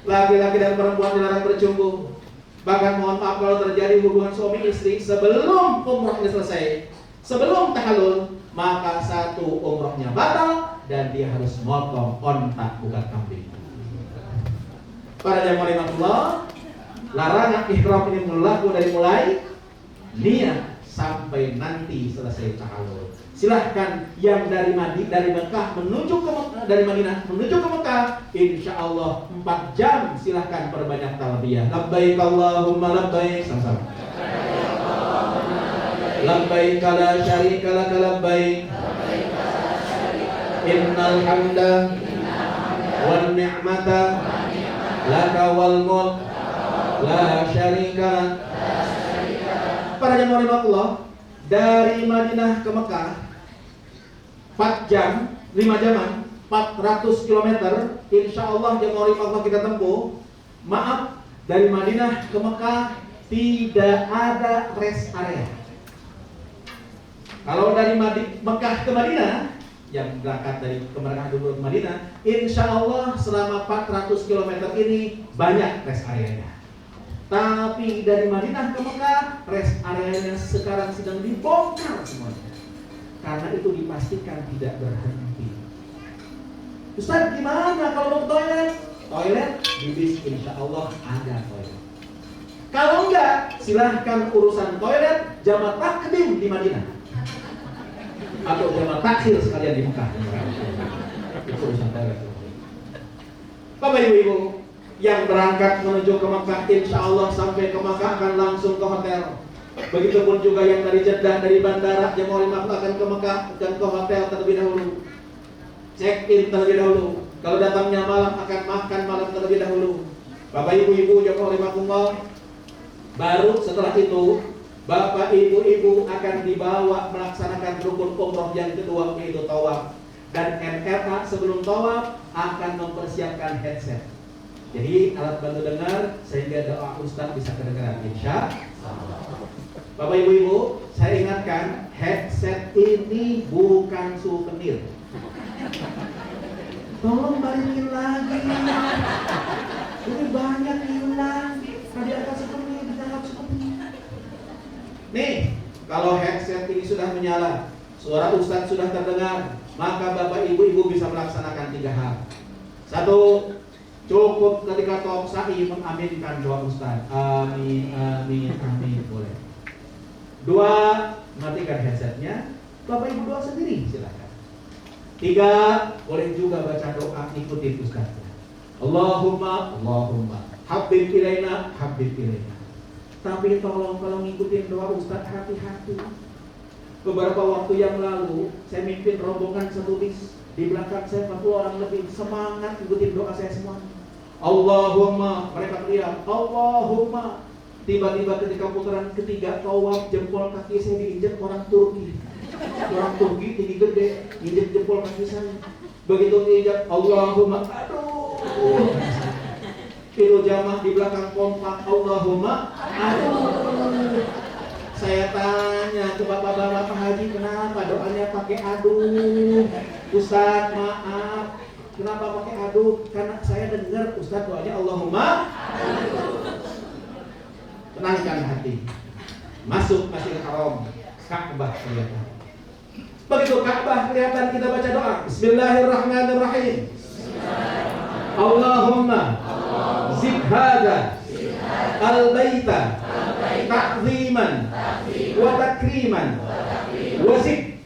Laki-laki dan perempuan dilarang bercumbu. Bahkan mohon maaf kalau terjadi hubungan suami istri sebelum umrohnya selesai, sebelum tahallul, maka satu umrohnya batal dan dia harus motong onta bukan kambing. Para jamaah rahimahullah, larangan ihram ini berlaku dari mulai niat sampai nanti selesai tahallul. Silahkan yang dari Mekah menuju ke dari Madinah menuju ke Mekah, insya Allah 4 jam. Silahkan perbanyak talbiyah. Labbaik Allahumma labbaik. Sama-sama. Labbaik la syarika lak labbaik. Innal hamda wan ni'mata laka wal mulk la syarika lak. Para jemaah rahimahullah, dari Madinah ke Mekah 4 jam, 5 jaman, 400 km. Insya Allah jemaah rahimahullah kita tempuh. Maaf, dari Madinah ke Mekah tidak ada rest area. Kalau dari Mekah ke Madinah, yang berangkat dari kemerdekaan dulu ke Madinah, insya Allah selama 400 km ini banyak rest areanya. Tapi dari Madinah ke Mekah, rest areanya sekarang sedang dibongkar semuanya, karena itu dipastikan tidak berhenti. Ustaz, gimana kalau mau ke toilet? Toilet di bis insya Allah ada toilet. Kalau enggak, silahkan urusan toilet jamaah takdim di Madinah atau jamaah takhir sekalian di Mekah. Itu urusan toilet. Bapak Ibu yang berangkat menuju ke Mekah, insya Allah sampai ke Mekah akan langsung ke hotel. Begitupun juga yang dari Jeddah, dari bandara jemaah rahimahullah akan ke Mekah dan ke hotel terlebih dahulu. Check in terlebih dahulu. Kalau datangnya malam akan makan malam terlebih dahulu. Bapak ibu-ibu jemaah rahimahullah, baru setelah itu bapak ibu-ibu akan dibawa melaksanakan rukun umroh yang kedua, yaitu tawaf. Dan MRA sebelum tawaf akan mempersiapkan headset. Jadi alat bantu dengar sehingga doa Ustaz bisa kedengaran, insya Allah. Bapak ibu-ibu, saya ingatkan, headset ini bukan souvenir. Tolong balikin lagi. Ini banyak hilang. Tadi akan souvenir, dianggap souvenir. Nih, kalau headset ini sudah menyala, suara Ustaz sudah terdengar, maka bapak ibu-ibu bisa melaksanakan 3 hal. 1, cukup ketika talk sa'i mengaminkan doa Ustaz. Amin, amin, amin. Boleh. 2, matikan headsetnya. Bapak ibu doa sendiri, silakan. 3, boleh juga baca doa, ikutin Ustaznya. Allahumma, Allahumma habib ilaina, habib ilaina. Tapi tolong kalau ngikutin doa Ustaz, hati-hati. Beberapa waktu yang lalu saya mimpin rombongan 1 bis. Di belakang saya 40 orang lebih, semangat ikutin doa saya semua. Allahumma, mereka teriak Allahumma. Tiba-tiba ketika putaran ketiga tawaf, jempol kaki saya diinjak orang Turki. Orang Turki tinggi gede, injak jempol kaki saya. Begitu diinjak Allahumma, aduh. Itu jamaah di belakang kompak Allahumma, aduh. Saya tanya ke bapak-bapak Pak Haji, kenapa doanya pakai aduh? Ustaz, maaf, kenapa pakai aduh? Karena saya dengar Ustaz doanya Allahumma aduh. Tenangkan hati. Masuk Masjidil Haram, Ka'bah kelihatan. Begitu Ka'bah kelihatan, kita baca doa. Bismillahirrahmanirrahim. Allahumma zid hada al-baita ta'ziman wa takriman wa zid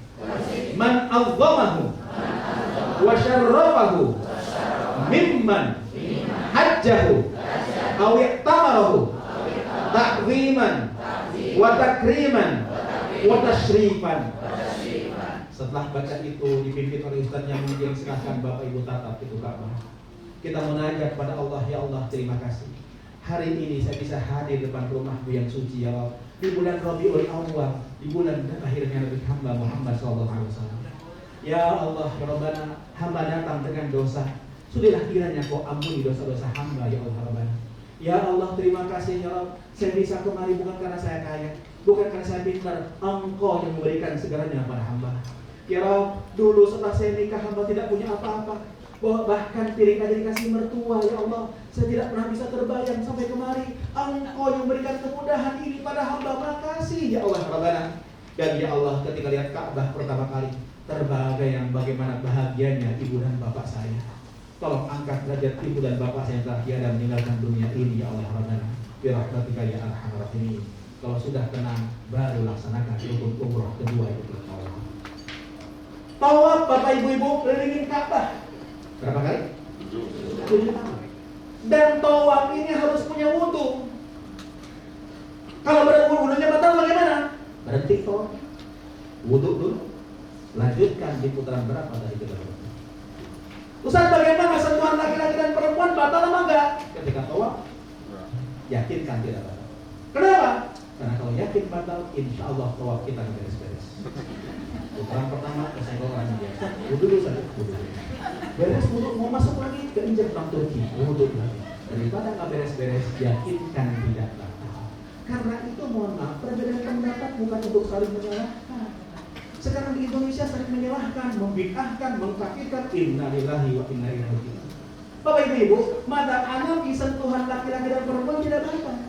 man azzamahu wa syarrafahu mimman hajjahu aw i'tamarahu ta'ziman wa takriman wa tashrifan. Setelah baca itu dipimpin oleh ustaz yang mulia, silakan Bapak Ibu tatap itu Ka'bah. Kita munajat pada Allah, ya Allah terima kasih. Hari ini saya bisa hadir depan rumahmu yang suci ya Allah. Di bulan Rabiul Awwal, di bulan akhirnya Nabi hamba Muhammad SAW. Ya Allah, ya Rabbana, hamba datang dengan dosa. Sudahlah kiranya kau ampuni dosa-dosa hamba ya Allah Rabbana. Ya Allah terima kasih ya Allah. Saya bisa kemari bukan karena saya kaya, bukan karena saya pintar. Engkau yang memberikan segalanya pada hamba. Ya Allah, dulu setelah saya nikah hamba tidak punya apa-apa. Bahkan piring aja dikasih mertua ya Allah. Saya tidak pernah bisa terbayang sampai kemari. Engkau yang memberikan kemudahan ini pada hamba. Makasih ya Allah Rabbana. Dan ya Allah ketika lihat Ka'bah pertama kali, terbayang bagaimana bahagianya ibu dan bapak saya. Tolong angkat derajat ibu dan bapak saya yang telah tiada meninggalkan dunia ini ya Allah Rabbana. Birahmatika ya arhamar rahimin. Kalau sudah tenang baru laksanakan rukun umroh kedua itu Allah. Tawaf Bapak Ibu-ibu kelilingin Ka'bah. Berapa kali? 7 kali. Dan tawaf ini harus punya wudu. Kalau wudunya batal bagaimana? Berhenti tawaf. Wudu dulu. Lanjutkan di putaran berapa dari kedua? Ustaz, bagaimana sentuhan laki-laki dan perempuan batal apa enggak? Ketika tawaf, yakinkan tidak batal. Kenapa? Karena kalau yakin batal, insya Allah tawaf kita akan beres-beres. Putaran pertama kesenggol orang biasa, wudu dulu saja, wudu. Beres wudu mau masuk lagi ke injak orang Turki, wudu lagi. Daripada nggak beres-beres, yakinkan tidak batal. Karena itu mohon maaf, perbedaan pendapat bukan untuk saling menyalahkan. Sekarang di Indonesia saling menyalahkan, membid'ahkan, mengkafirkan. Innalillahi wa inna ilaihi raji'un. Bapak Ibu, mata Hanafi sentuhan laki-laki dan perempuan tidak batal.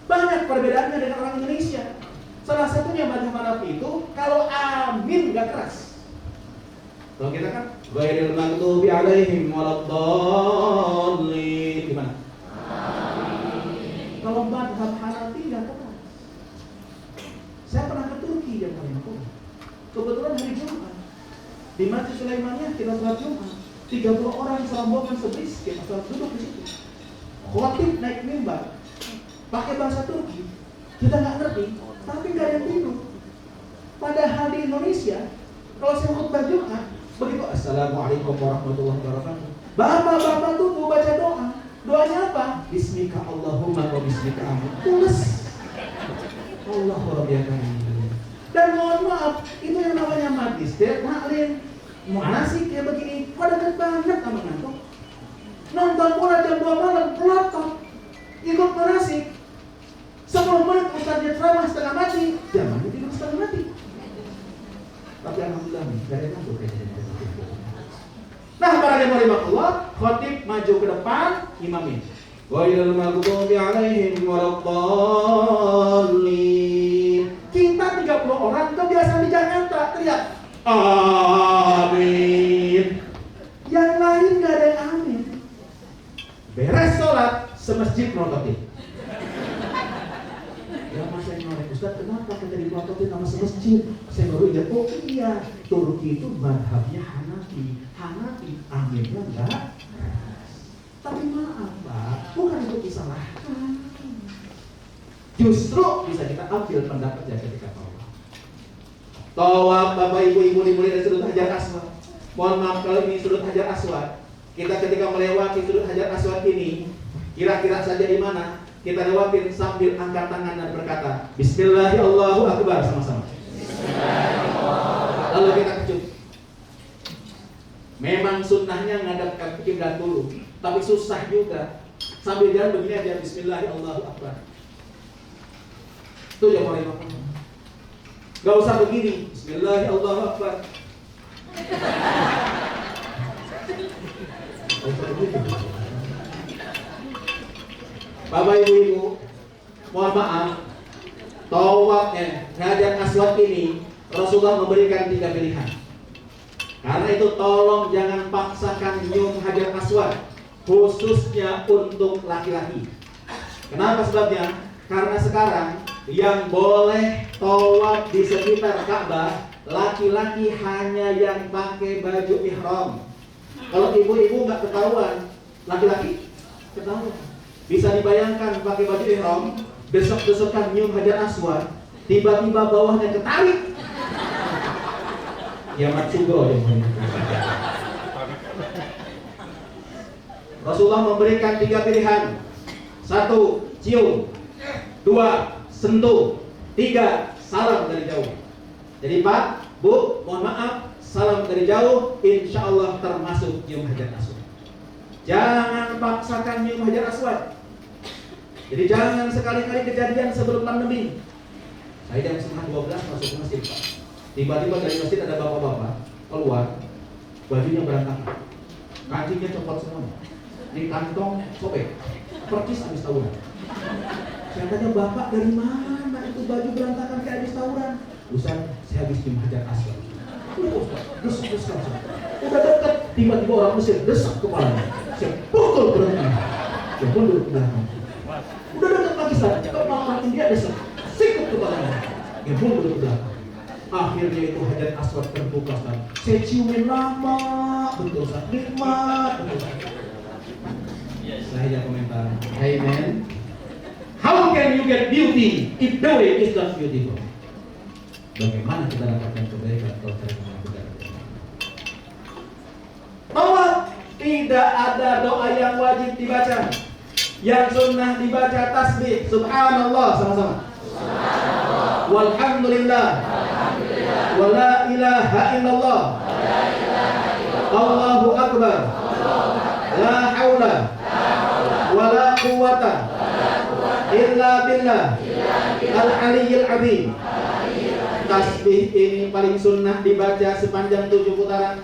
Banyak perbedaannya dengan orang Indonesia. Salah satunya madzhab Hanafi itu kalau amin nggak keras. Kalau kita kan ghairil maghdubi alaihim waladdallin, gimana? Amin. Kalau madzhab Hanafi nggak keras. Saya pernah ke Turki yang paling aku. Kebetulan hari Jumat di Masjid Sulaimaniyah kita sholat Jumat. 30 orang serombongan sebis kita sholat duduk di situ. Khatib naik mimbar pakai bahasa Turki, kita nggak ngerti. Tapi nggak ada yang bingung. Padahal di Indonesia, kalau saya khutbah Jumat, begitu Assalamualaikum warahmatullahi wabarakatuh. Bapak-bapak tuh mau baca doa. Doanya apa? Bismika Allahumma wa bismika amin. Tulis. Allahu Rabbiyakani. Dan mohon maaf, itu yang namanya magister, taklim, mu'anasik kayak begini. Pada dekat banget sama ngantuk. Nonton bola jam 2 malam, pelotot. Ikut manasik. 10 menit ustaznya ceramah setengah mati, jangan tidur setengah mati. Tapi alhamdulillah nih, gak ada yang ngantuk kayaknya. Nah, para jemaah Allah, khatib maju ke depan, imamin. Ghairil maghdubi alaihim waladdallin. Kita 30 orang kebiasaan di Jakarta teriak amin. Yang lain gak ada yang amin. Beres sholat, semasjid melototin. Ya mas saya nolak Ustaz, kenapa kita dimelototin sama semasjid? Saya baru ingat, oh iya, Turki itu madhabnya Hanafi. Hanafi aminnya enggak. Tapi maaf Pak, bukan untuk disalahkan. Justru bisa kita ambil pendapatnya ketika tawaf. Tawaf Bapak Ibu dimulai dari sudut Hajar Aswad. Mohon maaf kalau ini sudut Hajar Aswad. Kita ketika melewati sudut Hajar Aswad ini, kira-kira saja di mana? Kita lewatin sambil angkat tangan dan berkata Bismillahirrahmanirrahim sama-sama. Bismillahirrahmanirrahim. Lalu kita kecup. Memang sunnahnya ngadap ke kiblat dulu, tapi susah juga. Sambil jalan begini aja Bismillahirrahmanirrahim. Itu yang paling apa? Gak usah begini Bismillahirrahmanirrahim. Bapak Ibu, mohon maaf, tawafnya Hajar Aswad ini Rasulullah memberikan 3 pilihan. Karena itu tolong jangan paksakan nyium Hajar Aswad, khususnya untuk laki-laki. Kenapa sebabnya? Karena sekarang yang boleh tawaf di sekitar Ka'bah laki-laki hanya yang pakai baju ihram. Kalau ibu-ibu nggak ketahuan, laki-laki ketahuan. Bisa dibayangkan pakai baju ihram, desek-desekan nyium Hajar Aswad, tiba-tiba bawahnya ketarik. Kiamat sugro yang Rasulullah memberikan 3 pilihan. 1, cium. 2, sentuh. 3, salam dari jauh. Jadi Pak, Bu, mohon maaf, salam dari jauh, insya Allah termasuk nyium Hajar Aswad. Jangan paksakan nyium Hajar Aswad. Jadi jangan sekali-kali kejadian sebelum pandemi. Saya jam 11:30 masuk ke masjid, Pak. Tiba-tiba dari masjid ada bapak-bapak keluar, bajunya berantakan, kakinya copot semuanya, di kantong sobek, percis habis tawuran. Saya tanya, Bapak dari mana itu baju berantakan kayak habis tawuran? Ustaz, saya habis nyium Hajar Aswad. Desek. Udah dekat, tiba-tiba orang Mesir desak kepalanya. Saya pukul berhenti. Dia mundur ke belakang. Udah dekat lagi, Ustaz, kepala dia desak, sikut kepalanya. Dia mundur ke belakang. Akhirnya itu Hajar Aswad terbuka, Ustaz. Saya ciumin lama, betul Ustaz, nikmat, betul. Saya aja komentar, hey man, how can you get beauty if the way is not beautiful? Bagaimana kita dapatkan kebaikan kalau saya melakukan kebaikan? Bahwa tidak ada doa yang wajib dibaca, yang sunnah dibaca tasbih, subhanallah sama-sama, walhamdulillah, wala ilaha illallah, Allahu akbar, la haula wala quwwata illa billah al-aliyyil azim. Tasbih ini paling sunnah dibaca sepanjang 7 putaran.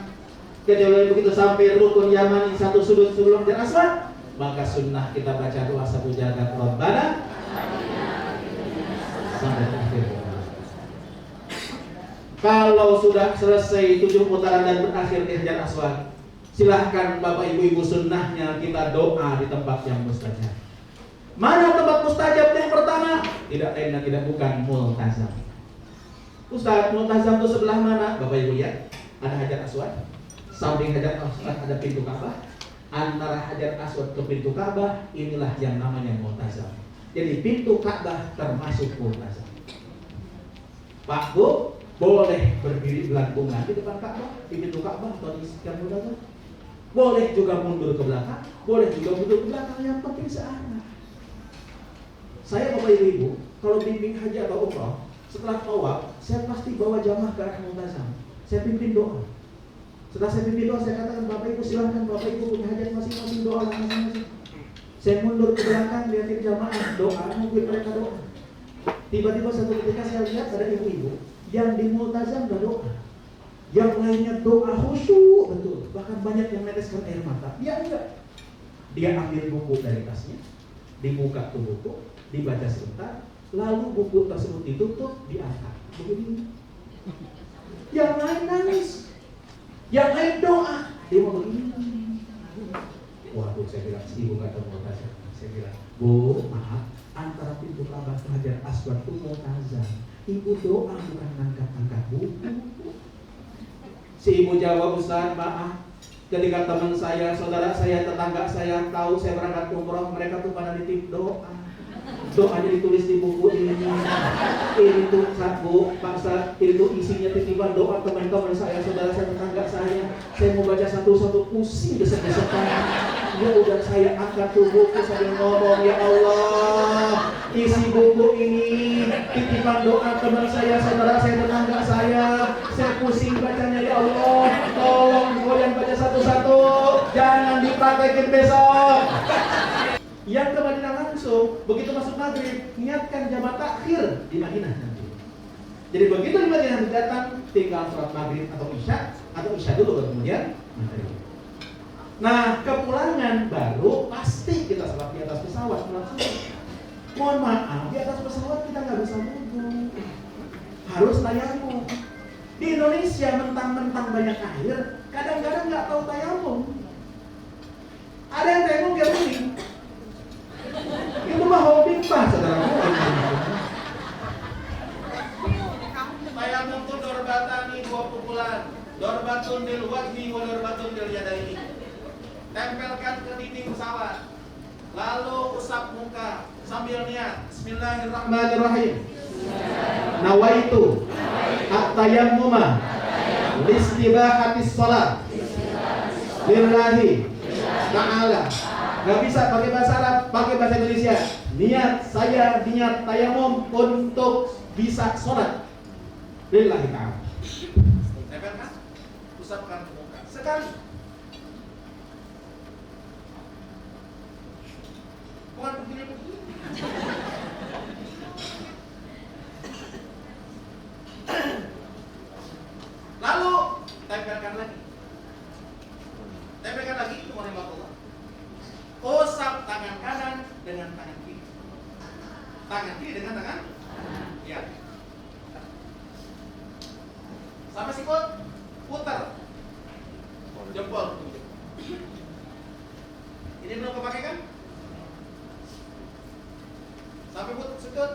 Kecuali begitu sampai rukun Yamani satu sudut sebelum Hajar Aswad, maka sunnah kita baca doa 1 jagat Rabbana sampai akhir. Kalau sudah selesai 7 putaran dan berakhir di Hajar Aswad, silahkan Bapak Ibu sunnahnya kita doa di tempat yang mustajab. Mana tempat mustajab yang pertama? Tidak lain dan tidak bukan multazam. Ustaz, multazam itu sebelah mana? Bapak Ibu lihat, ada Hajar Aswad, samping Hajar Aswad ada pintu Ka'bah, antara Hajar Aswad ke pintu Ka'bah inilah yang namanya multazam. Jadi pintu Ka'bah termasuk multazam. Pak Bu, boleh berdiri gelantungan di depan Ka'bah, di pintu Ka'bah atau di sekitar multazam. Boleh juga mundur ke belakang, boleh juga mundur ke belakang, yang penting searah. Saya Bapak Ibu, kalau bimbing haji atau umrah, setelah tawaf, saya pasti bawa jamaah ke arah multazam. Saya pimpin doa. Setelah saya pimpin doa, saya katakan, Bapak Ibu silahkan, Bapak Ibu punya hajat masing-masing, doa masing-masing. Saya mundur ke belakang, lihatin jamaah, doa, mungkin mereka doa. Tiba-tiba satu ketika saya lihat ada ibu-ibu yang di multazam berdoa, yang lainnya doa khusyuk betul, bahkan banyak yang meneteskan air mata. Dia enggak. Dia ambil buku dari tasnya, dibuka tuh buku, dibaca sebentar, lalu buku tersebut ditutup, diangkat. Begini. Yang lain nangis, yang lain doa, dia mau begini. Waduh, saya bilang, ibu nggak tahu multazam. Saya bilang, Bu, maaf, antara pintu Ka'bah ke Hajar Aswad itu multazam. Ibu doa bukan angkat-angkat buku. Si ibu jawab, Ustaz, maaf, ketika teman saya, saudara saya, tetangga saya tahu saya berangkat umroh, mereka tuh pada nitip doa. Doanya ditulis di buku ini tuh Bu, Pak Ustaz, ini tuh isinya titipan doa teman-teman saya, saudara saya, tetangga saya. Saya mau baca satu-satu, pusing desek-desekan. Ya udah saya angkat tuh buku sambil ngomong, ya Allah, isi buku ini titipan doa teman saya, saudara saya, tetangga saya pusing bacanya, ya Allah, tolong kalian baca satu-satu, jangan dipraktekin besok. Yang ke Madinah langsung, begitu masuk maghrib, niatkan jamaah takhir di Madinah nanti. Jadi begitu di Madinah datang, tinggal sholat maghrib atau isya dulu baru kemudian maghrib. Nah, kepulangan baru pasti kita sholat di atas pesawat langsung. Mohon maaf, di atas pesawat kita nggak bisa wudhu, harus tayamum. Di Indonesia mentang-mentang banyak air, kadang-kadang nggak tahu tayamum. Ada yang tayamum dia ruling. Itu mah hobi pas, saudara. Tayamum itu dorbatan ambil yadaini, tempelkan ke dinding pesawat, lalu usap muka sambil niat Bismillahirrahmanirrahim. Nawaitu at-tayammuma listibahatis shalah lillahi ta'ala. Gak bisa pakai bahasa Arab, pakai bahasa Indonesia. Niat saya niat tayamum untuk bisa sholat lillahi ta'ala. Tempelkan, usapkan muka sekali. Bukan begini-begini. Lalu tempelkan lagi. Tempelkan lagi, warahmatullah. Usap tangan kanan dengan tangan kiri. Tangan kiri dengan tangan ya. Sampai sikut, putar. Jempol. Ini belum kepakai kan? Sampai sikut,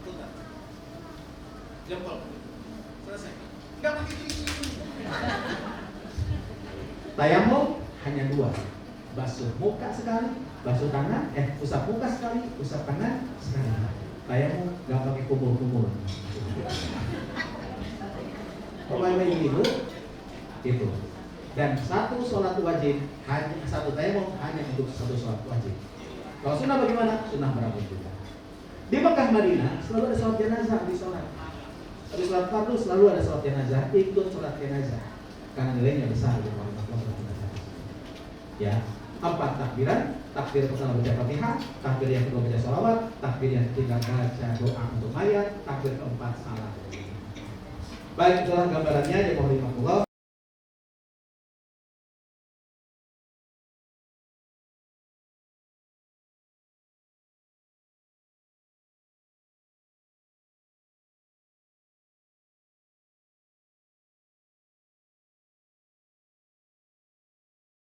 putar. Jempol. Selesai. Enggak pakai gini. Tayamum hanya dua. Basuh muka sekali, basuh tangan, usap muka sekali, usap tangan sekali. Tayamum enggak pakai kumur-kumur. Pokoknya itu. Dan satu sholat wajib hanya satu tayamum hanya untuk satu sholat wajib. Kalau sunnah bagaimana? Sunnah berambut juga. Di Mekah Madinah selalu ada sholat jenazah di sholat. Habis sholat fardu selalu ada sholat jenazah, ikut sholat jenazah karena nilainya besar di dalam jenazah. Ya, 4 takbiran, takbir pertama baca Fatihah, takbir yang kedua baca sholawat, takbir yang ketiga baca doa untuk mayat, takbir keempat salat. Baik, itulah gambarannya ya, mohon